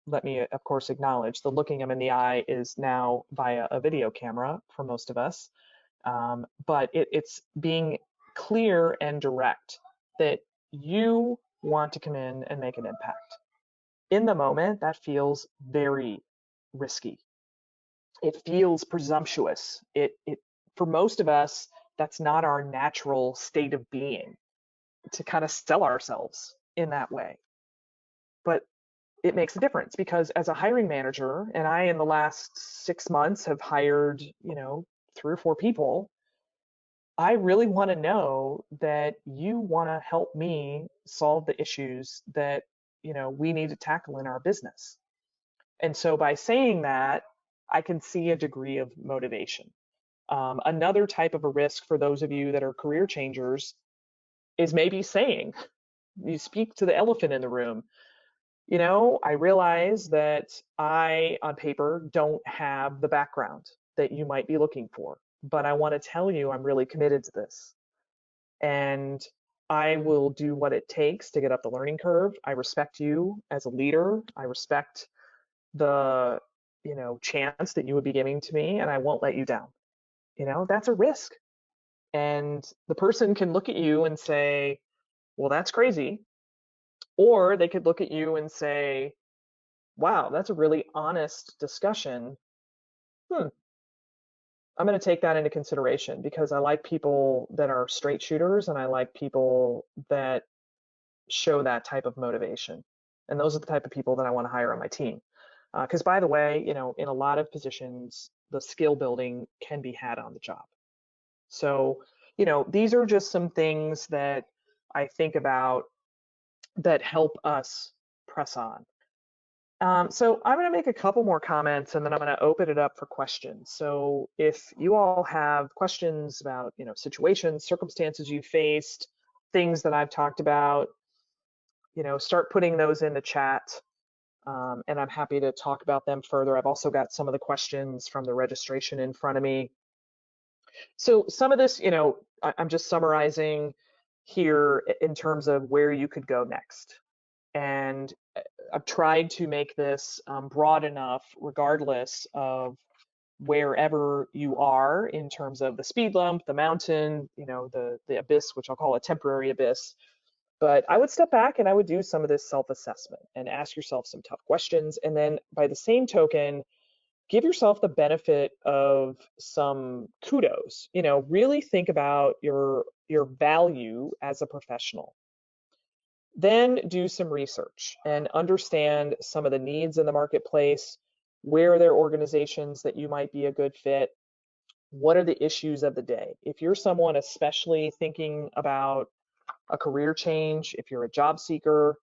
let me, of course, acknowledge the looking them in the eye is now via a video camera for most of us. But it's being clear and direct that you want to come in and make an impact. In the moment, that feels very risky. It feels presumptuous. It for most of us, that's not our natural state of being to kind of sell ourselves in that way. But it makes a difference because as a hiring manager, and I in the last 6 months have hired, 3 or 4 people, I really want to know that you want to help me solve the issues that, we need to tackle in our business. And so by saying that, I can see a degree of motivation. Another type of a risk for those of you that are career changers is maybe saying, you speak to the elephant in the room. I realize that I, on paper, don't have the background that you might be looking for, but I want to tell you I'm really committed to this. And I will do what it takes to get up the learning curve. I respect you as a leader. I respect the, chance that you would be giving to me, and I won't let you down. That's a risk. And the person can look at you and say, well, that's crazy. Or they could look at you and say, wow, that's a really honest discussion. I'm going to take that into consideration because I like people that are straight shooters and I like people that show that type of motivation. And those are the type of people that I want to hire on my team. Because by the way, in a lot of positions, the skill building can be had on the job. So, these are just some things that I think about that help us press on. So I'm going to make a couple more comments and then I'm going to open it up for questions. So if you all have questions about, situations, circumstances you faced, things that I've talked about, start putting those in the chat. And I'm happy to talk about them further. I've also got some of the questions from the registration in front of me. So some of this, I'm just summarizing here in terms of where you could go next. And I've tried to make this broad enough regardless of wherever you are in terms of the speed bump, the mountain, the abyss, which I'll call a temporary abyss. But I would step back and I would do some of this self-assessment and ask yourself some tough questions. And then by the same token, give yourself the benefit of some kudos. Really think about your value as a professional. Then do some research and understand some of the needs in the marketplace. Where are there organizations that you might be a good fit? What are the issues of the day? If you're someone especially thinking about a career change, if you're a job seeker,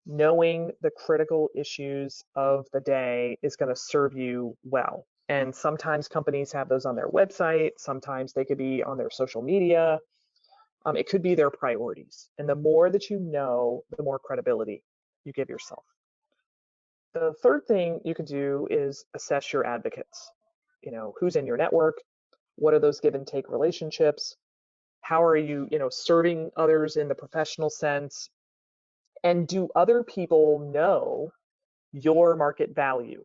knowing the critical issues of the day is going to serve you well. And sometimes companies have those on their website, sometimes they could be on their social media. It could be their priorities. And the more that you know, the more credibility you give yourself. The third thing you can do is assess your advocates. Who's in your network? What are those give and take relationships? How are you, serving others in the professional sense? And do other people know your market value?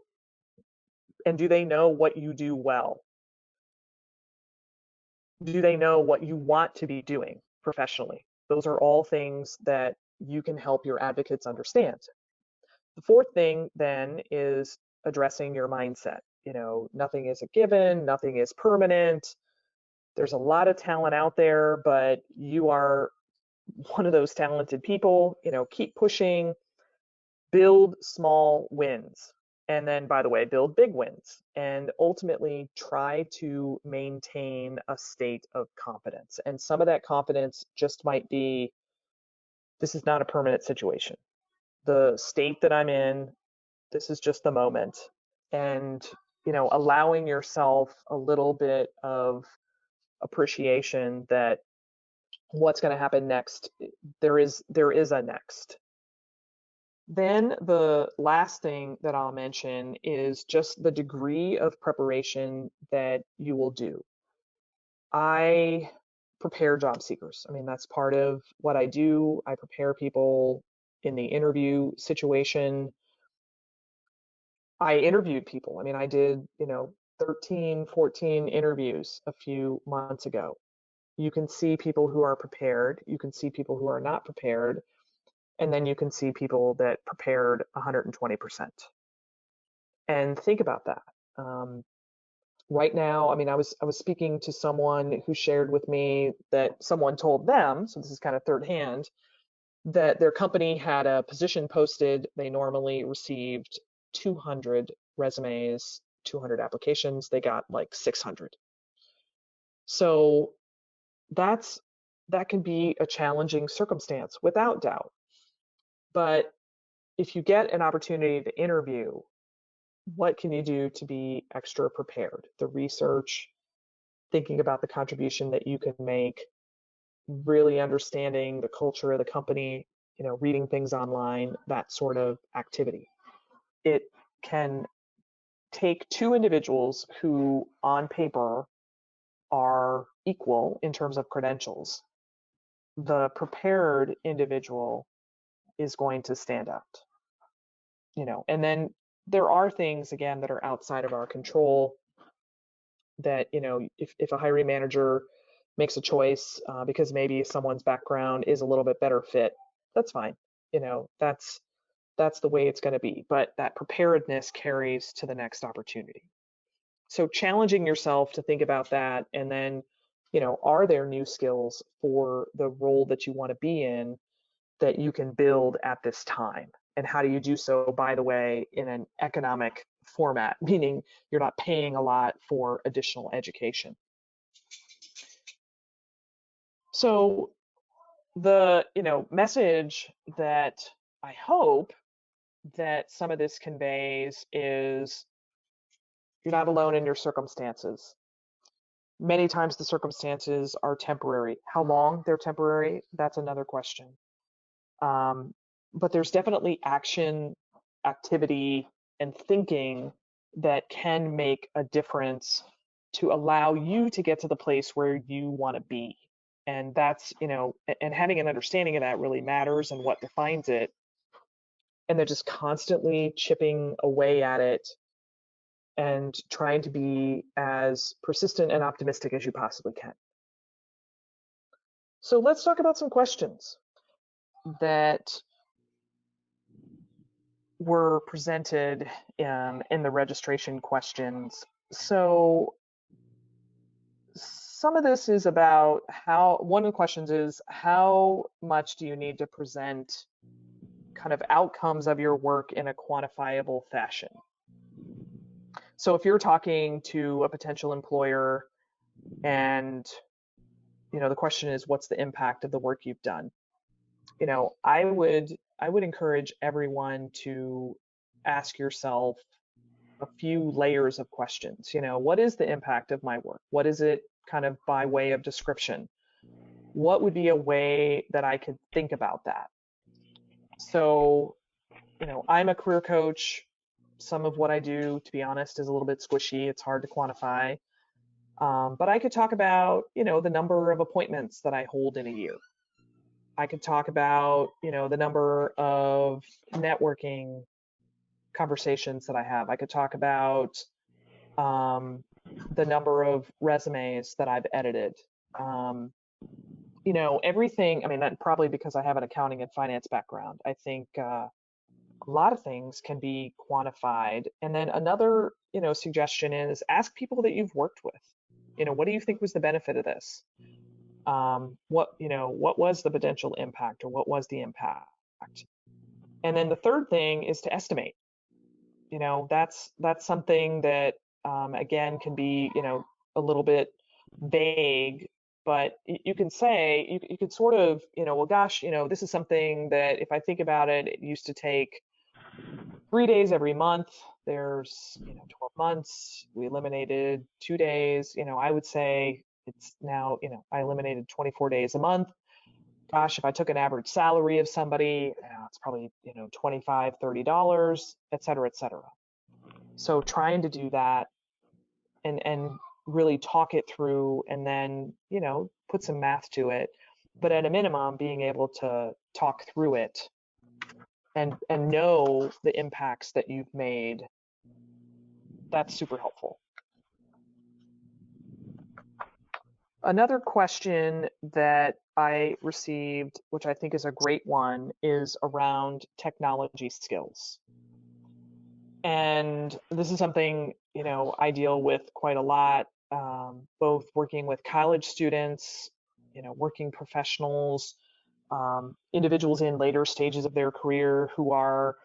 And do they know what you do well? Do they know what you want to be doing professionally? Those are all things that you can help your advocates understand. The fourth thing then is addressing your mindset. Nothing is a given, nothing is permanent. There's a lot of talent out there, but you are one of those talented people. Keep pushing, build small wins. And then, by the way, build big wins, and ultimately try to maintain a state of confidence. And some of that confidence just might be, this is not a permanent situation. The state that I'm in, this is just the moment. And, allowing yourself a little bit of appreciation that what's going to happen next, there is a next. Then the last thing that I'll mention is just the degree of preparation that you will do. I prepare job seekers. I mean, that's part of what I do. I prepare people in the interview situation. I interviewed people. I mean, I did, 13, 14 interviews a few months ago. You can see people who are prepared. You can see people who are not prepared. And then you can see people that prepared 120%. And think about that. Right now, I mean, I was speaking to someone who shared with me that someone told them, so this is kind of third hand, that their company had a position posted. They normally received 200 resumes, 200 applications. They got like 600. So that can be a challenging circumstance without doubt. But if you get an opportunity to interview, what can you do to be extra prepared? The research, thinking about the contribution that you can make, really understanding the culture of the company, reading things online, that sort of activity. It can take two individuals who on paper are equal in terms of credentials. The prepared individual is going to stand out, and then there are things again that are outside of our control that, if a hiring manager makes a choice because maybe someone's background is a little bit better fit, that's fine. That's the way it's going to be. But that preparedness carries to the next opportunity. So challenging yourself to think about that, and then, are there new skills for the role that you want to be in that you can build at this time? And how do you do so, by the way, in an economic format, meaning you're not paying a lot for additional education? So the, message that I hope that some of this conveys is you're not alone in your circumstances. Many times the circumstances are temporary. How long they're temporary, that's another question. But there's definitely action, activity, and thinking that can make a difference to allow you to get to the place where you want to be. And that's, and having an understanding of that really matters and what defines it. And they're just constantly chipping away at it and trying to be as persistent and optimistic as you possibly can. So let's talk about some questions that were presented in the registration questions. So some of this is about one of the questions is, how much do you need to present kind of outcomes of your work in a quantifiable fashion? So if you're talking to a potential employer and, the question is, what's the impact of the work you've done? I would encourage everyone to ask yourself a few layers of questions. What is the impact of my work? What is it kind of by way of description? What would be a way that I could think about that? So, I'm a career coach. Some of what I do, to be honest, is a little bit squishy. It's hard to quantify. But I could talk about, the number of appointments that I hold in a year. I could talk about, the number of networking conversations that I have. I could talk about the number of resumes that I've edited. Um, Everything. I mean, that probably because I have an accounting and finance background. I think a lot of things can be quantified. And then another, suggestion is ask people that you've worked with. What do you think was the benefit of this? What was the potential impact, or what was the impact? And then the third thing is to estimate. That's something that again can be, a little bit vague, but you can say, you could sort of, well, gosh, this is something that if I think about it, it used to take 3 days every month. There's 12 months. We eliminated 2 days. I would say it's now, I eliminated 24 days a month. Gosh, if I took an average salary of somebody, it's probably, $25, $30, et cetera, et cetera. So trying to do that and really talk it through, and then, put some math to it. But at a minimum, being able to talk through it and know the impacts that you've made, that's super helpful. Another question that I received, which I think is a great one, is around technology skills. And this is something, I deal with quite a lot, both working with college students, working professionals, individuals in later stages of their career who are,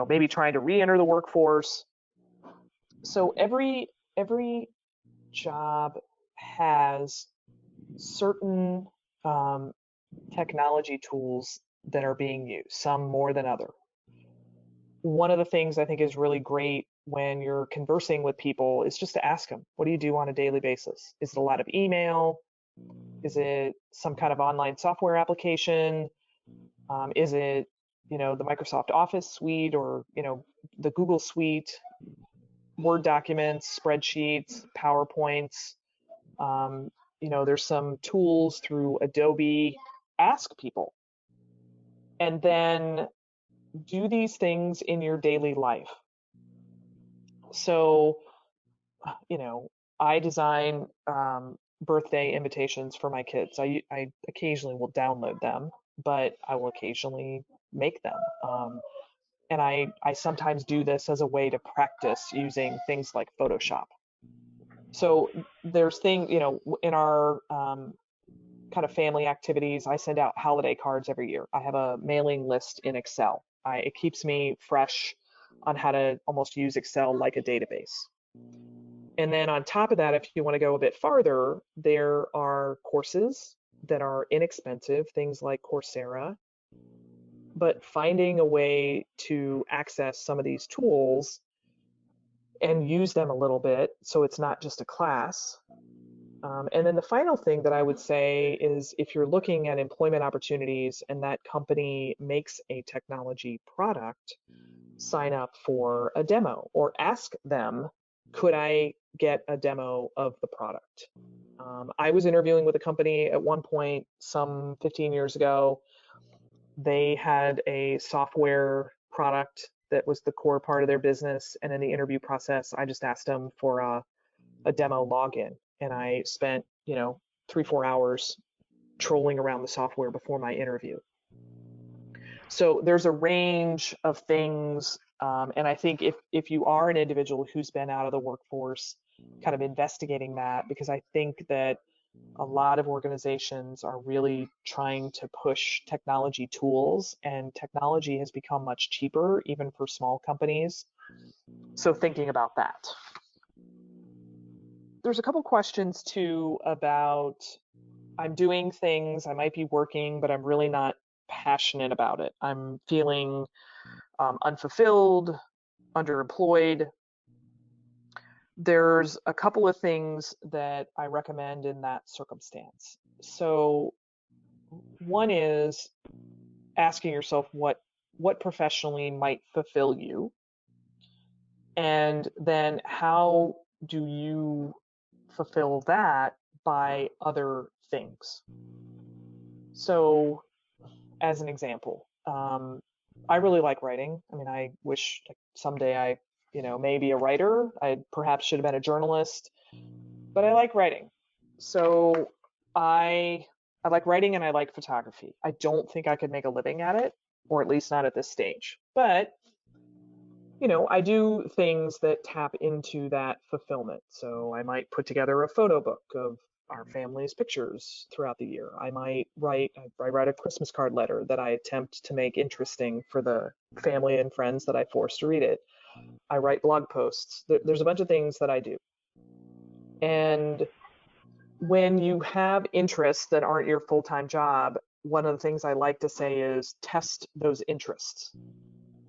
maybe trying to re-enter the workforce. So every job has certain technology tools that are being used, some more than other. One of the things I think is really great when you're conversing with people is just to ask them, what do you do on a daily basis? Is it a lot of email? Is it some kind of online software application? Is it, the Microsoft Office suite, or, the Google suite, Word documents, spreadsheets, PowerPoints? There's some tools through Adobe. Ask people. And then do these things in your daily life. So, I design birthday invitations for my kids. I occasionally will download them, but I will occasionally make them. And I sometimes do this as a way to practice using things like Photoshop. So there's things, in our kind of family activities, I send out holiday cards every year. I have a mailing list in Excel. It keeps me fresh on how to almost use Excel like a database. And then on top of that, if you want to go a bit farther, there are courses that are inexpensive, things like Coursera. But finding a way to access some of these tools and use them a little bit so it's not just a class. And then the final thing that I would say is, if you're looking at employment opportunities and that company makes a technology product, sign up for a demo or ask them, could I get a demo of the product? I was interviewing with a company at one point some 15 years ago. They had a software product that was the core part of their business. And in the interview process, I just asked them for a demo login. And I spent, 3-4 hours trolling around the software before my interview. So there's a range of things. And I think if you are an individual who's been out of the workforce, kind of investigating that, because I think that a lot of organizations are really trying to push technology tools, and technology has become much cheaper even for small companies. So thinking about that. There's a couple questions too about, I'm doing things, I might be working, but I'm really not passionate about it. I'm feeling unfulfilled, underemployed. There's a couple of things that I recommend in that circumstance. So one is asking yourself what professionally might fulfill you, and then how do you fulfill that by other things. So as an example, I really like writing. I mean, I wish like someday I, may be a writer. I perhaps should have been a journalist, but I like writing. So I like writing and I like photography. I don't think I could make a living at it, or at least not at this stage. But I do things that tap into that fulfillment. So I might put together a photo book of our family's pictures throughout the year. I write a Christmas card letter that I attempt to make interesting for the family and friends that I force to read it. I write blog posts. There's a bunch of things that I do. And when you have interests that aren't your full-time job, one of the things I like to say is test those interests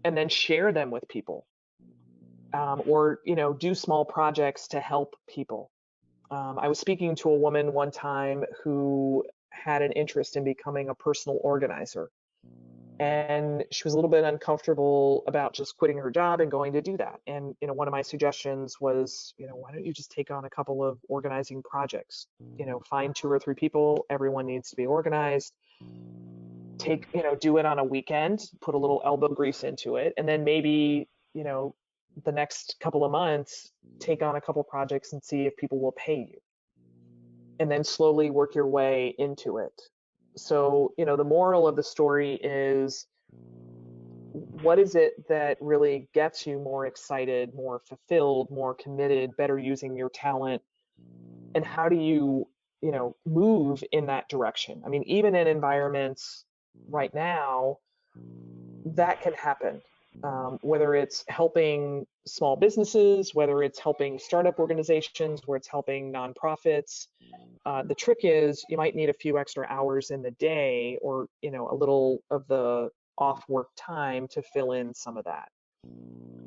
and then share them with people. Or do small projects to help people. I was speaking to a woman one time who had an interest in becoming a personal organizer, and she was a little bit uncomfortable about just quitting her job and going to do that. And one of my suggestions was, why don't you just take on a couple of organizing projects? Find 2 or 3 people. Everyone needs to be organized. Do it on a weekend, put a little elbow grease into it, and then maybe the next couple of months, take on a couple projects and see if people will pay you. And then slowly work your way into it. So, the moral of the story is, what is it that really gets you more excited, more fulfilled, more committed, better using your talent? And how do you, move in that direction? I mean, even in environments right now, that can happen. Whether it's helping small businesses, whether it's helping startup organizations, where it's helping nonprofits. The trick is you might need a few extra hours in the day, or a little of the off work time to fill in some of that.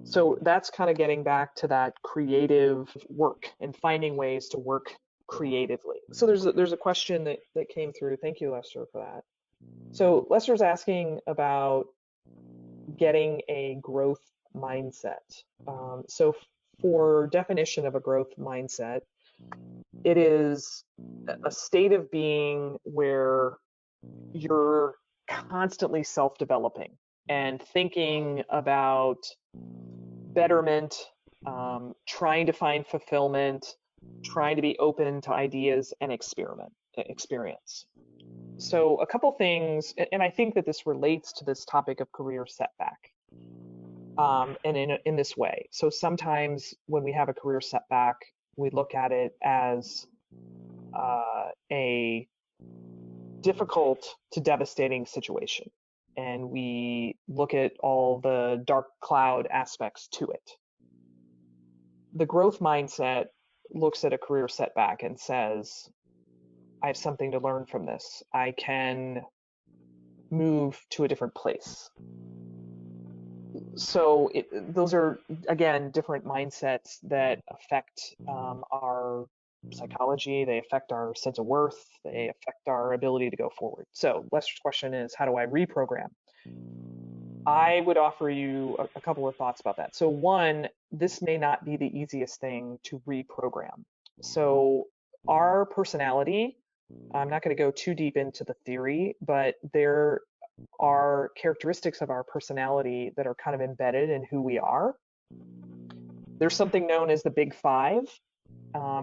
So that's kind of getting back to that creative work and finding ways to work creatively. So there's a question that came through. Thank you, Lester, for that. So Lester's asking about getting a growth mindset. So for definition of a growth mindset, it is a state of being where you're constantly self-developing and thinking about betterment, trying to find fulfillment, trying to be open to ideas and experience. So a couple things, and I think that this relates to this topic of career setback, and in this way. So sometimes when we have a career setback, we look at it as a difficult to devastating situation, and we look at all the dark cloud aspects to it. The growth mindset looks at a career setback and says, I have something to learn from this. I can move to a different place. So those are, again, different mindsets that affect our psychology. They affect our sense of worth. They affect our ability to go forward. So Lester's question is, how do I reprogram? I would offer you a couple of thoughts about that. So one, this may not be the easiest thing to reprogram. So our personality, I'm not going to go too deep into the theory, but there are characteristics of our personality that are kind of embedded in who we are. There's something known as the Big Five.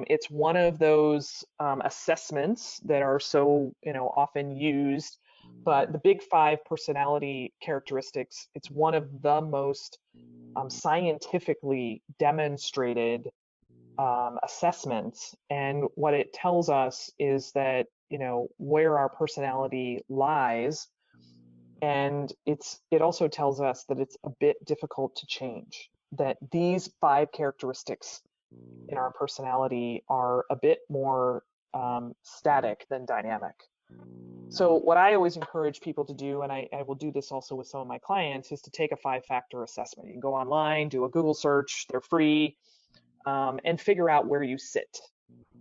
It's one of those assessments that are so often used, but the Big Five personality characteristics, it's one of the most scientifically demonstrated assessments, and what it tells us is that, where our personality lies, and it also tells us that it's a bit difficult to change, that these 5 characteristics in our personality are a bit more static than dynamic. So what I always encourage people to do, and I will do this also with some of my clients, is to take a 5-factor assessment. You can go online, do a Google search, they're free, and figure out where you sit.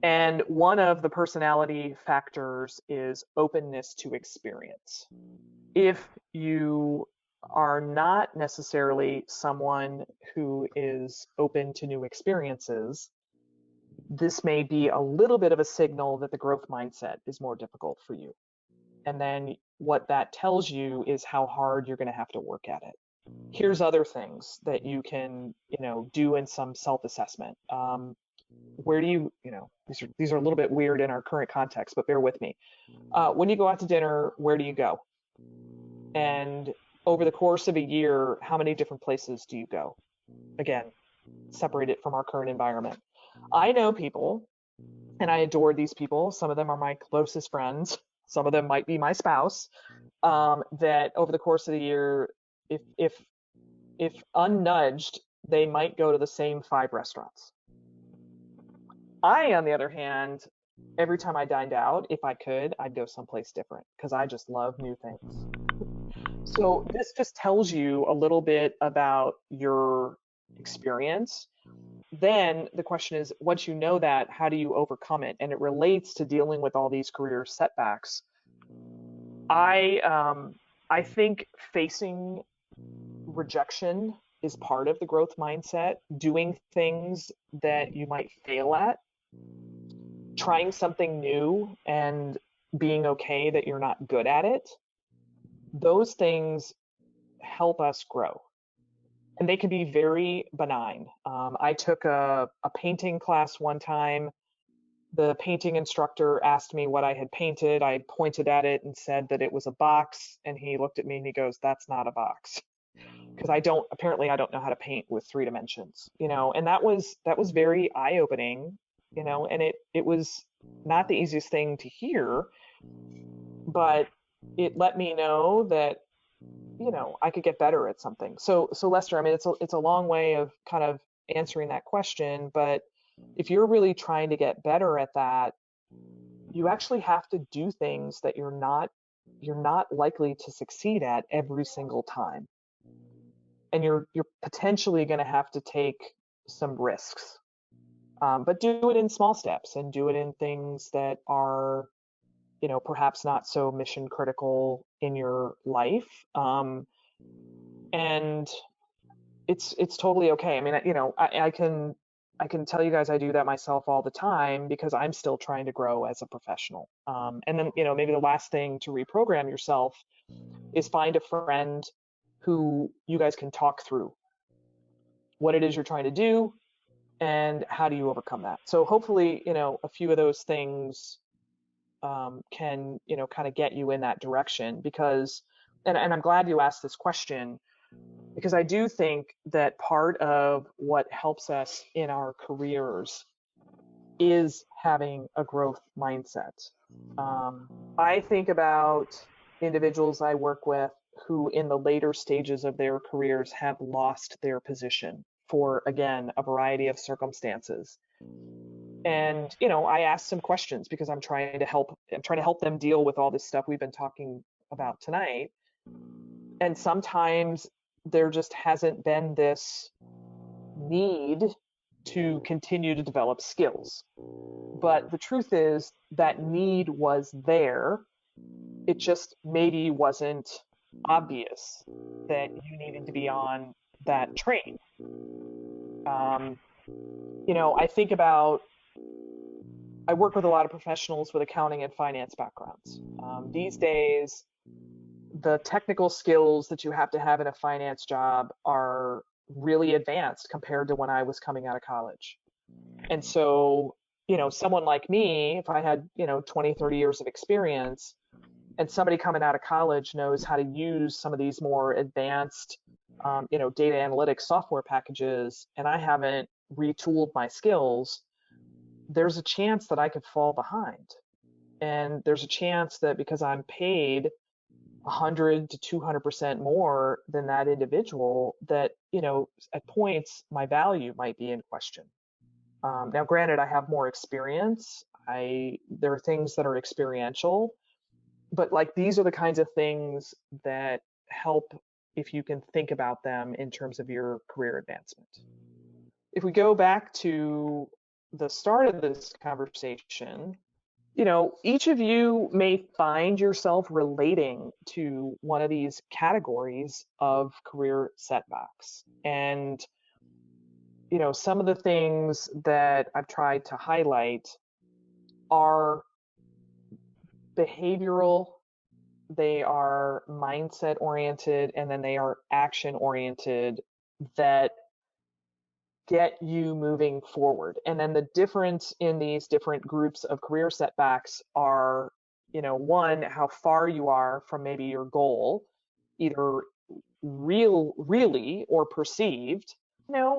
And one of the personality factors is openness to experience. If you are not necessarily someone who is open to new experiences, this may be a little bit of a signal that the growth mindset is more difficult for you. And then what that tells you is how hard you're going to have to work at it. Here's other things that you can, do in some self-assessment. Where do these are a little bit weird in our current context, but bear with me. When you go out to dinner, where do you go? And over the course of a year, how many different places do you go? Again, separate it from our current environment. I know people, and I adore these people. Some of them are my closest friends. Some of them might be my spouse. That over the course of the year, if unnudged, they might go to the same 5 restaurants. I, on the other hand, every time I dined out, if I could, I'd go someplace different because I just love new things. So this just tells you a little bit about your experience. Then the question is, once you know that, how do you overcome it? And it relates to dealing with all these career setbacks. I think facing rejection is part of the growth mindset. Doing things that you might fail at, trying something new and being okay that you're not good at it, those things help us grow. And they can be very benign. I took a painting class one time. The painting instructor asked me what I had painted. I pointed at it and said that it was a box. And he looked at me and he goes, "That's not a box." Because apparently I don't know how to paint with 3 dimensions, and that was very eye-opening, and it was not the easiest thing to hear, but it let me know that, I could get better at something. So Lester, I mean, it's a long way of kind of answering that question, but if you're really trying to get better at that, you actually have to do things that you're not likely to succeed at every single time. And you're potentially going to have to take some risks, but do it in small steps and do it in things that are, perhaps not so mission critical in your life. And it's totally okay. I mean, I can tell you guys I do that myself all the time because I'm still trying to grow as a professional. And then, maybe the last thing to reprogram yourself is find a friend who you guys can talk through what it is you're trying to do and how do you overcome that. So hopefully, a few of those things can, kind of get you in that direction because, and I'm glad you asked this question, because I do think that part of what helps us in our careers is having a growth mindset. I think about individuals I work with who in the later stages of their careers have lost their position for, again, a variety of circumstances. And, I ask some questions because I'm trying to help them deal with all this stuff we've been talking about tonight. And sometimes there just hasn't been this need to continue to develop skills. But the truth is that need was there. It just maybe wasn't obvious that you needed to be on that train. I work with a lot of professionals with accounting and finance backgrounds. These days, the technical skills that you have to have in a finance job are really advanced compared to when I was coming out of college. And so, someone like me, if I had, 20, 30 years of experience, and somebody coming out of college knows how to use some of these more advanced, data analytics software packages, and I haven't retooled my skills, there's a chance that I could fall behind. And there's a chance that because I'm paid 100 to 200% more than that individual, that, at points my value might be in question. Now, granted, I have more experience. There are things that are experiential, but like these are the kinds of things that help if you can think about them in terms of your career advancement. If we go back to the start of this conversation, each of you may find yourself relating to one of these categories of career setbacks. And, some of the things that I've tried to highlight are behavioral, they are mindset oriented, and then they are action oriented that get you moving forward. And then the difference in these different groups of career setbacks are, one, how far you are from maybe your goal, either really or perceived,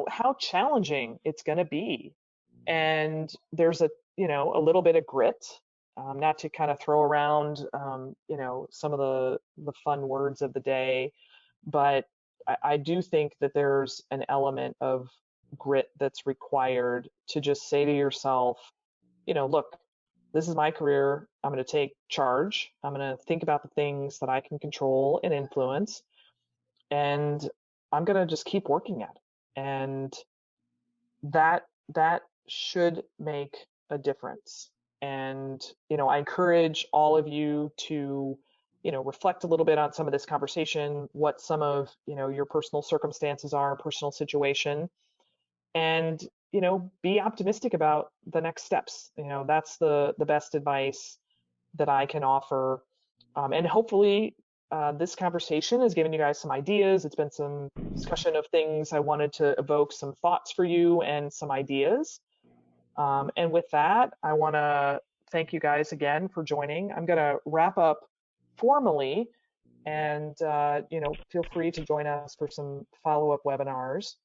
how challenging it's going to be. And there's a little bit of grit, not to kind of throw around, some of the fun words of the day, but I do think that there's an element of grit that's required to just say to yourself, look, this is my career. I'm going to take charge. I'm going to think about the things that I can control and influence, and I'm going to just keep working at it. And that should make a difference. And, I encourage all of you to, reflect a little bit on some of this conversation, what some of, your personal circumstances are, personal situation, and, be optimistic about the next steps. That's the best advice that I can offer. And hopefully this conversation has given you guys some ideas. It's been some discussion of things I wanted to evoke some thoughts for you and some ideas. And with that, I want to thank you guys again for joining. I'm going to wrap up formally, and feel free to join us for some follow-up webinars.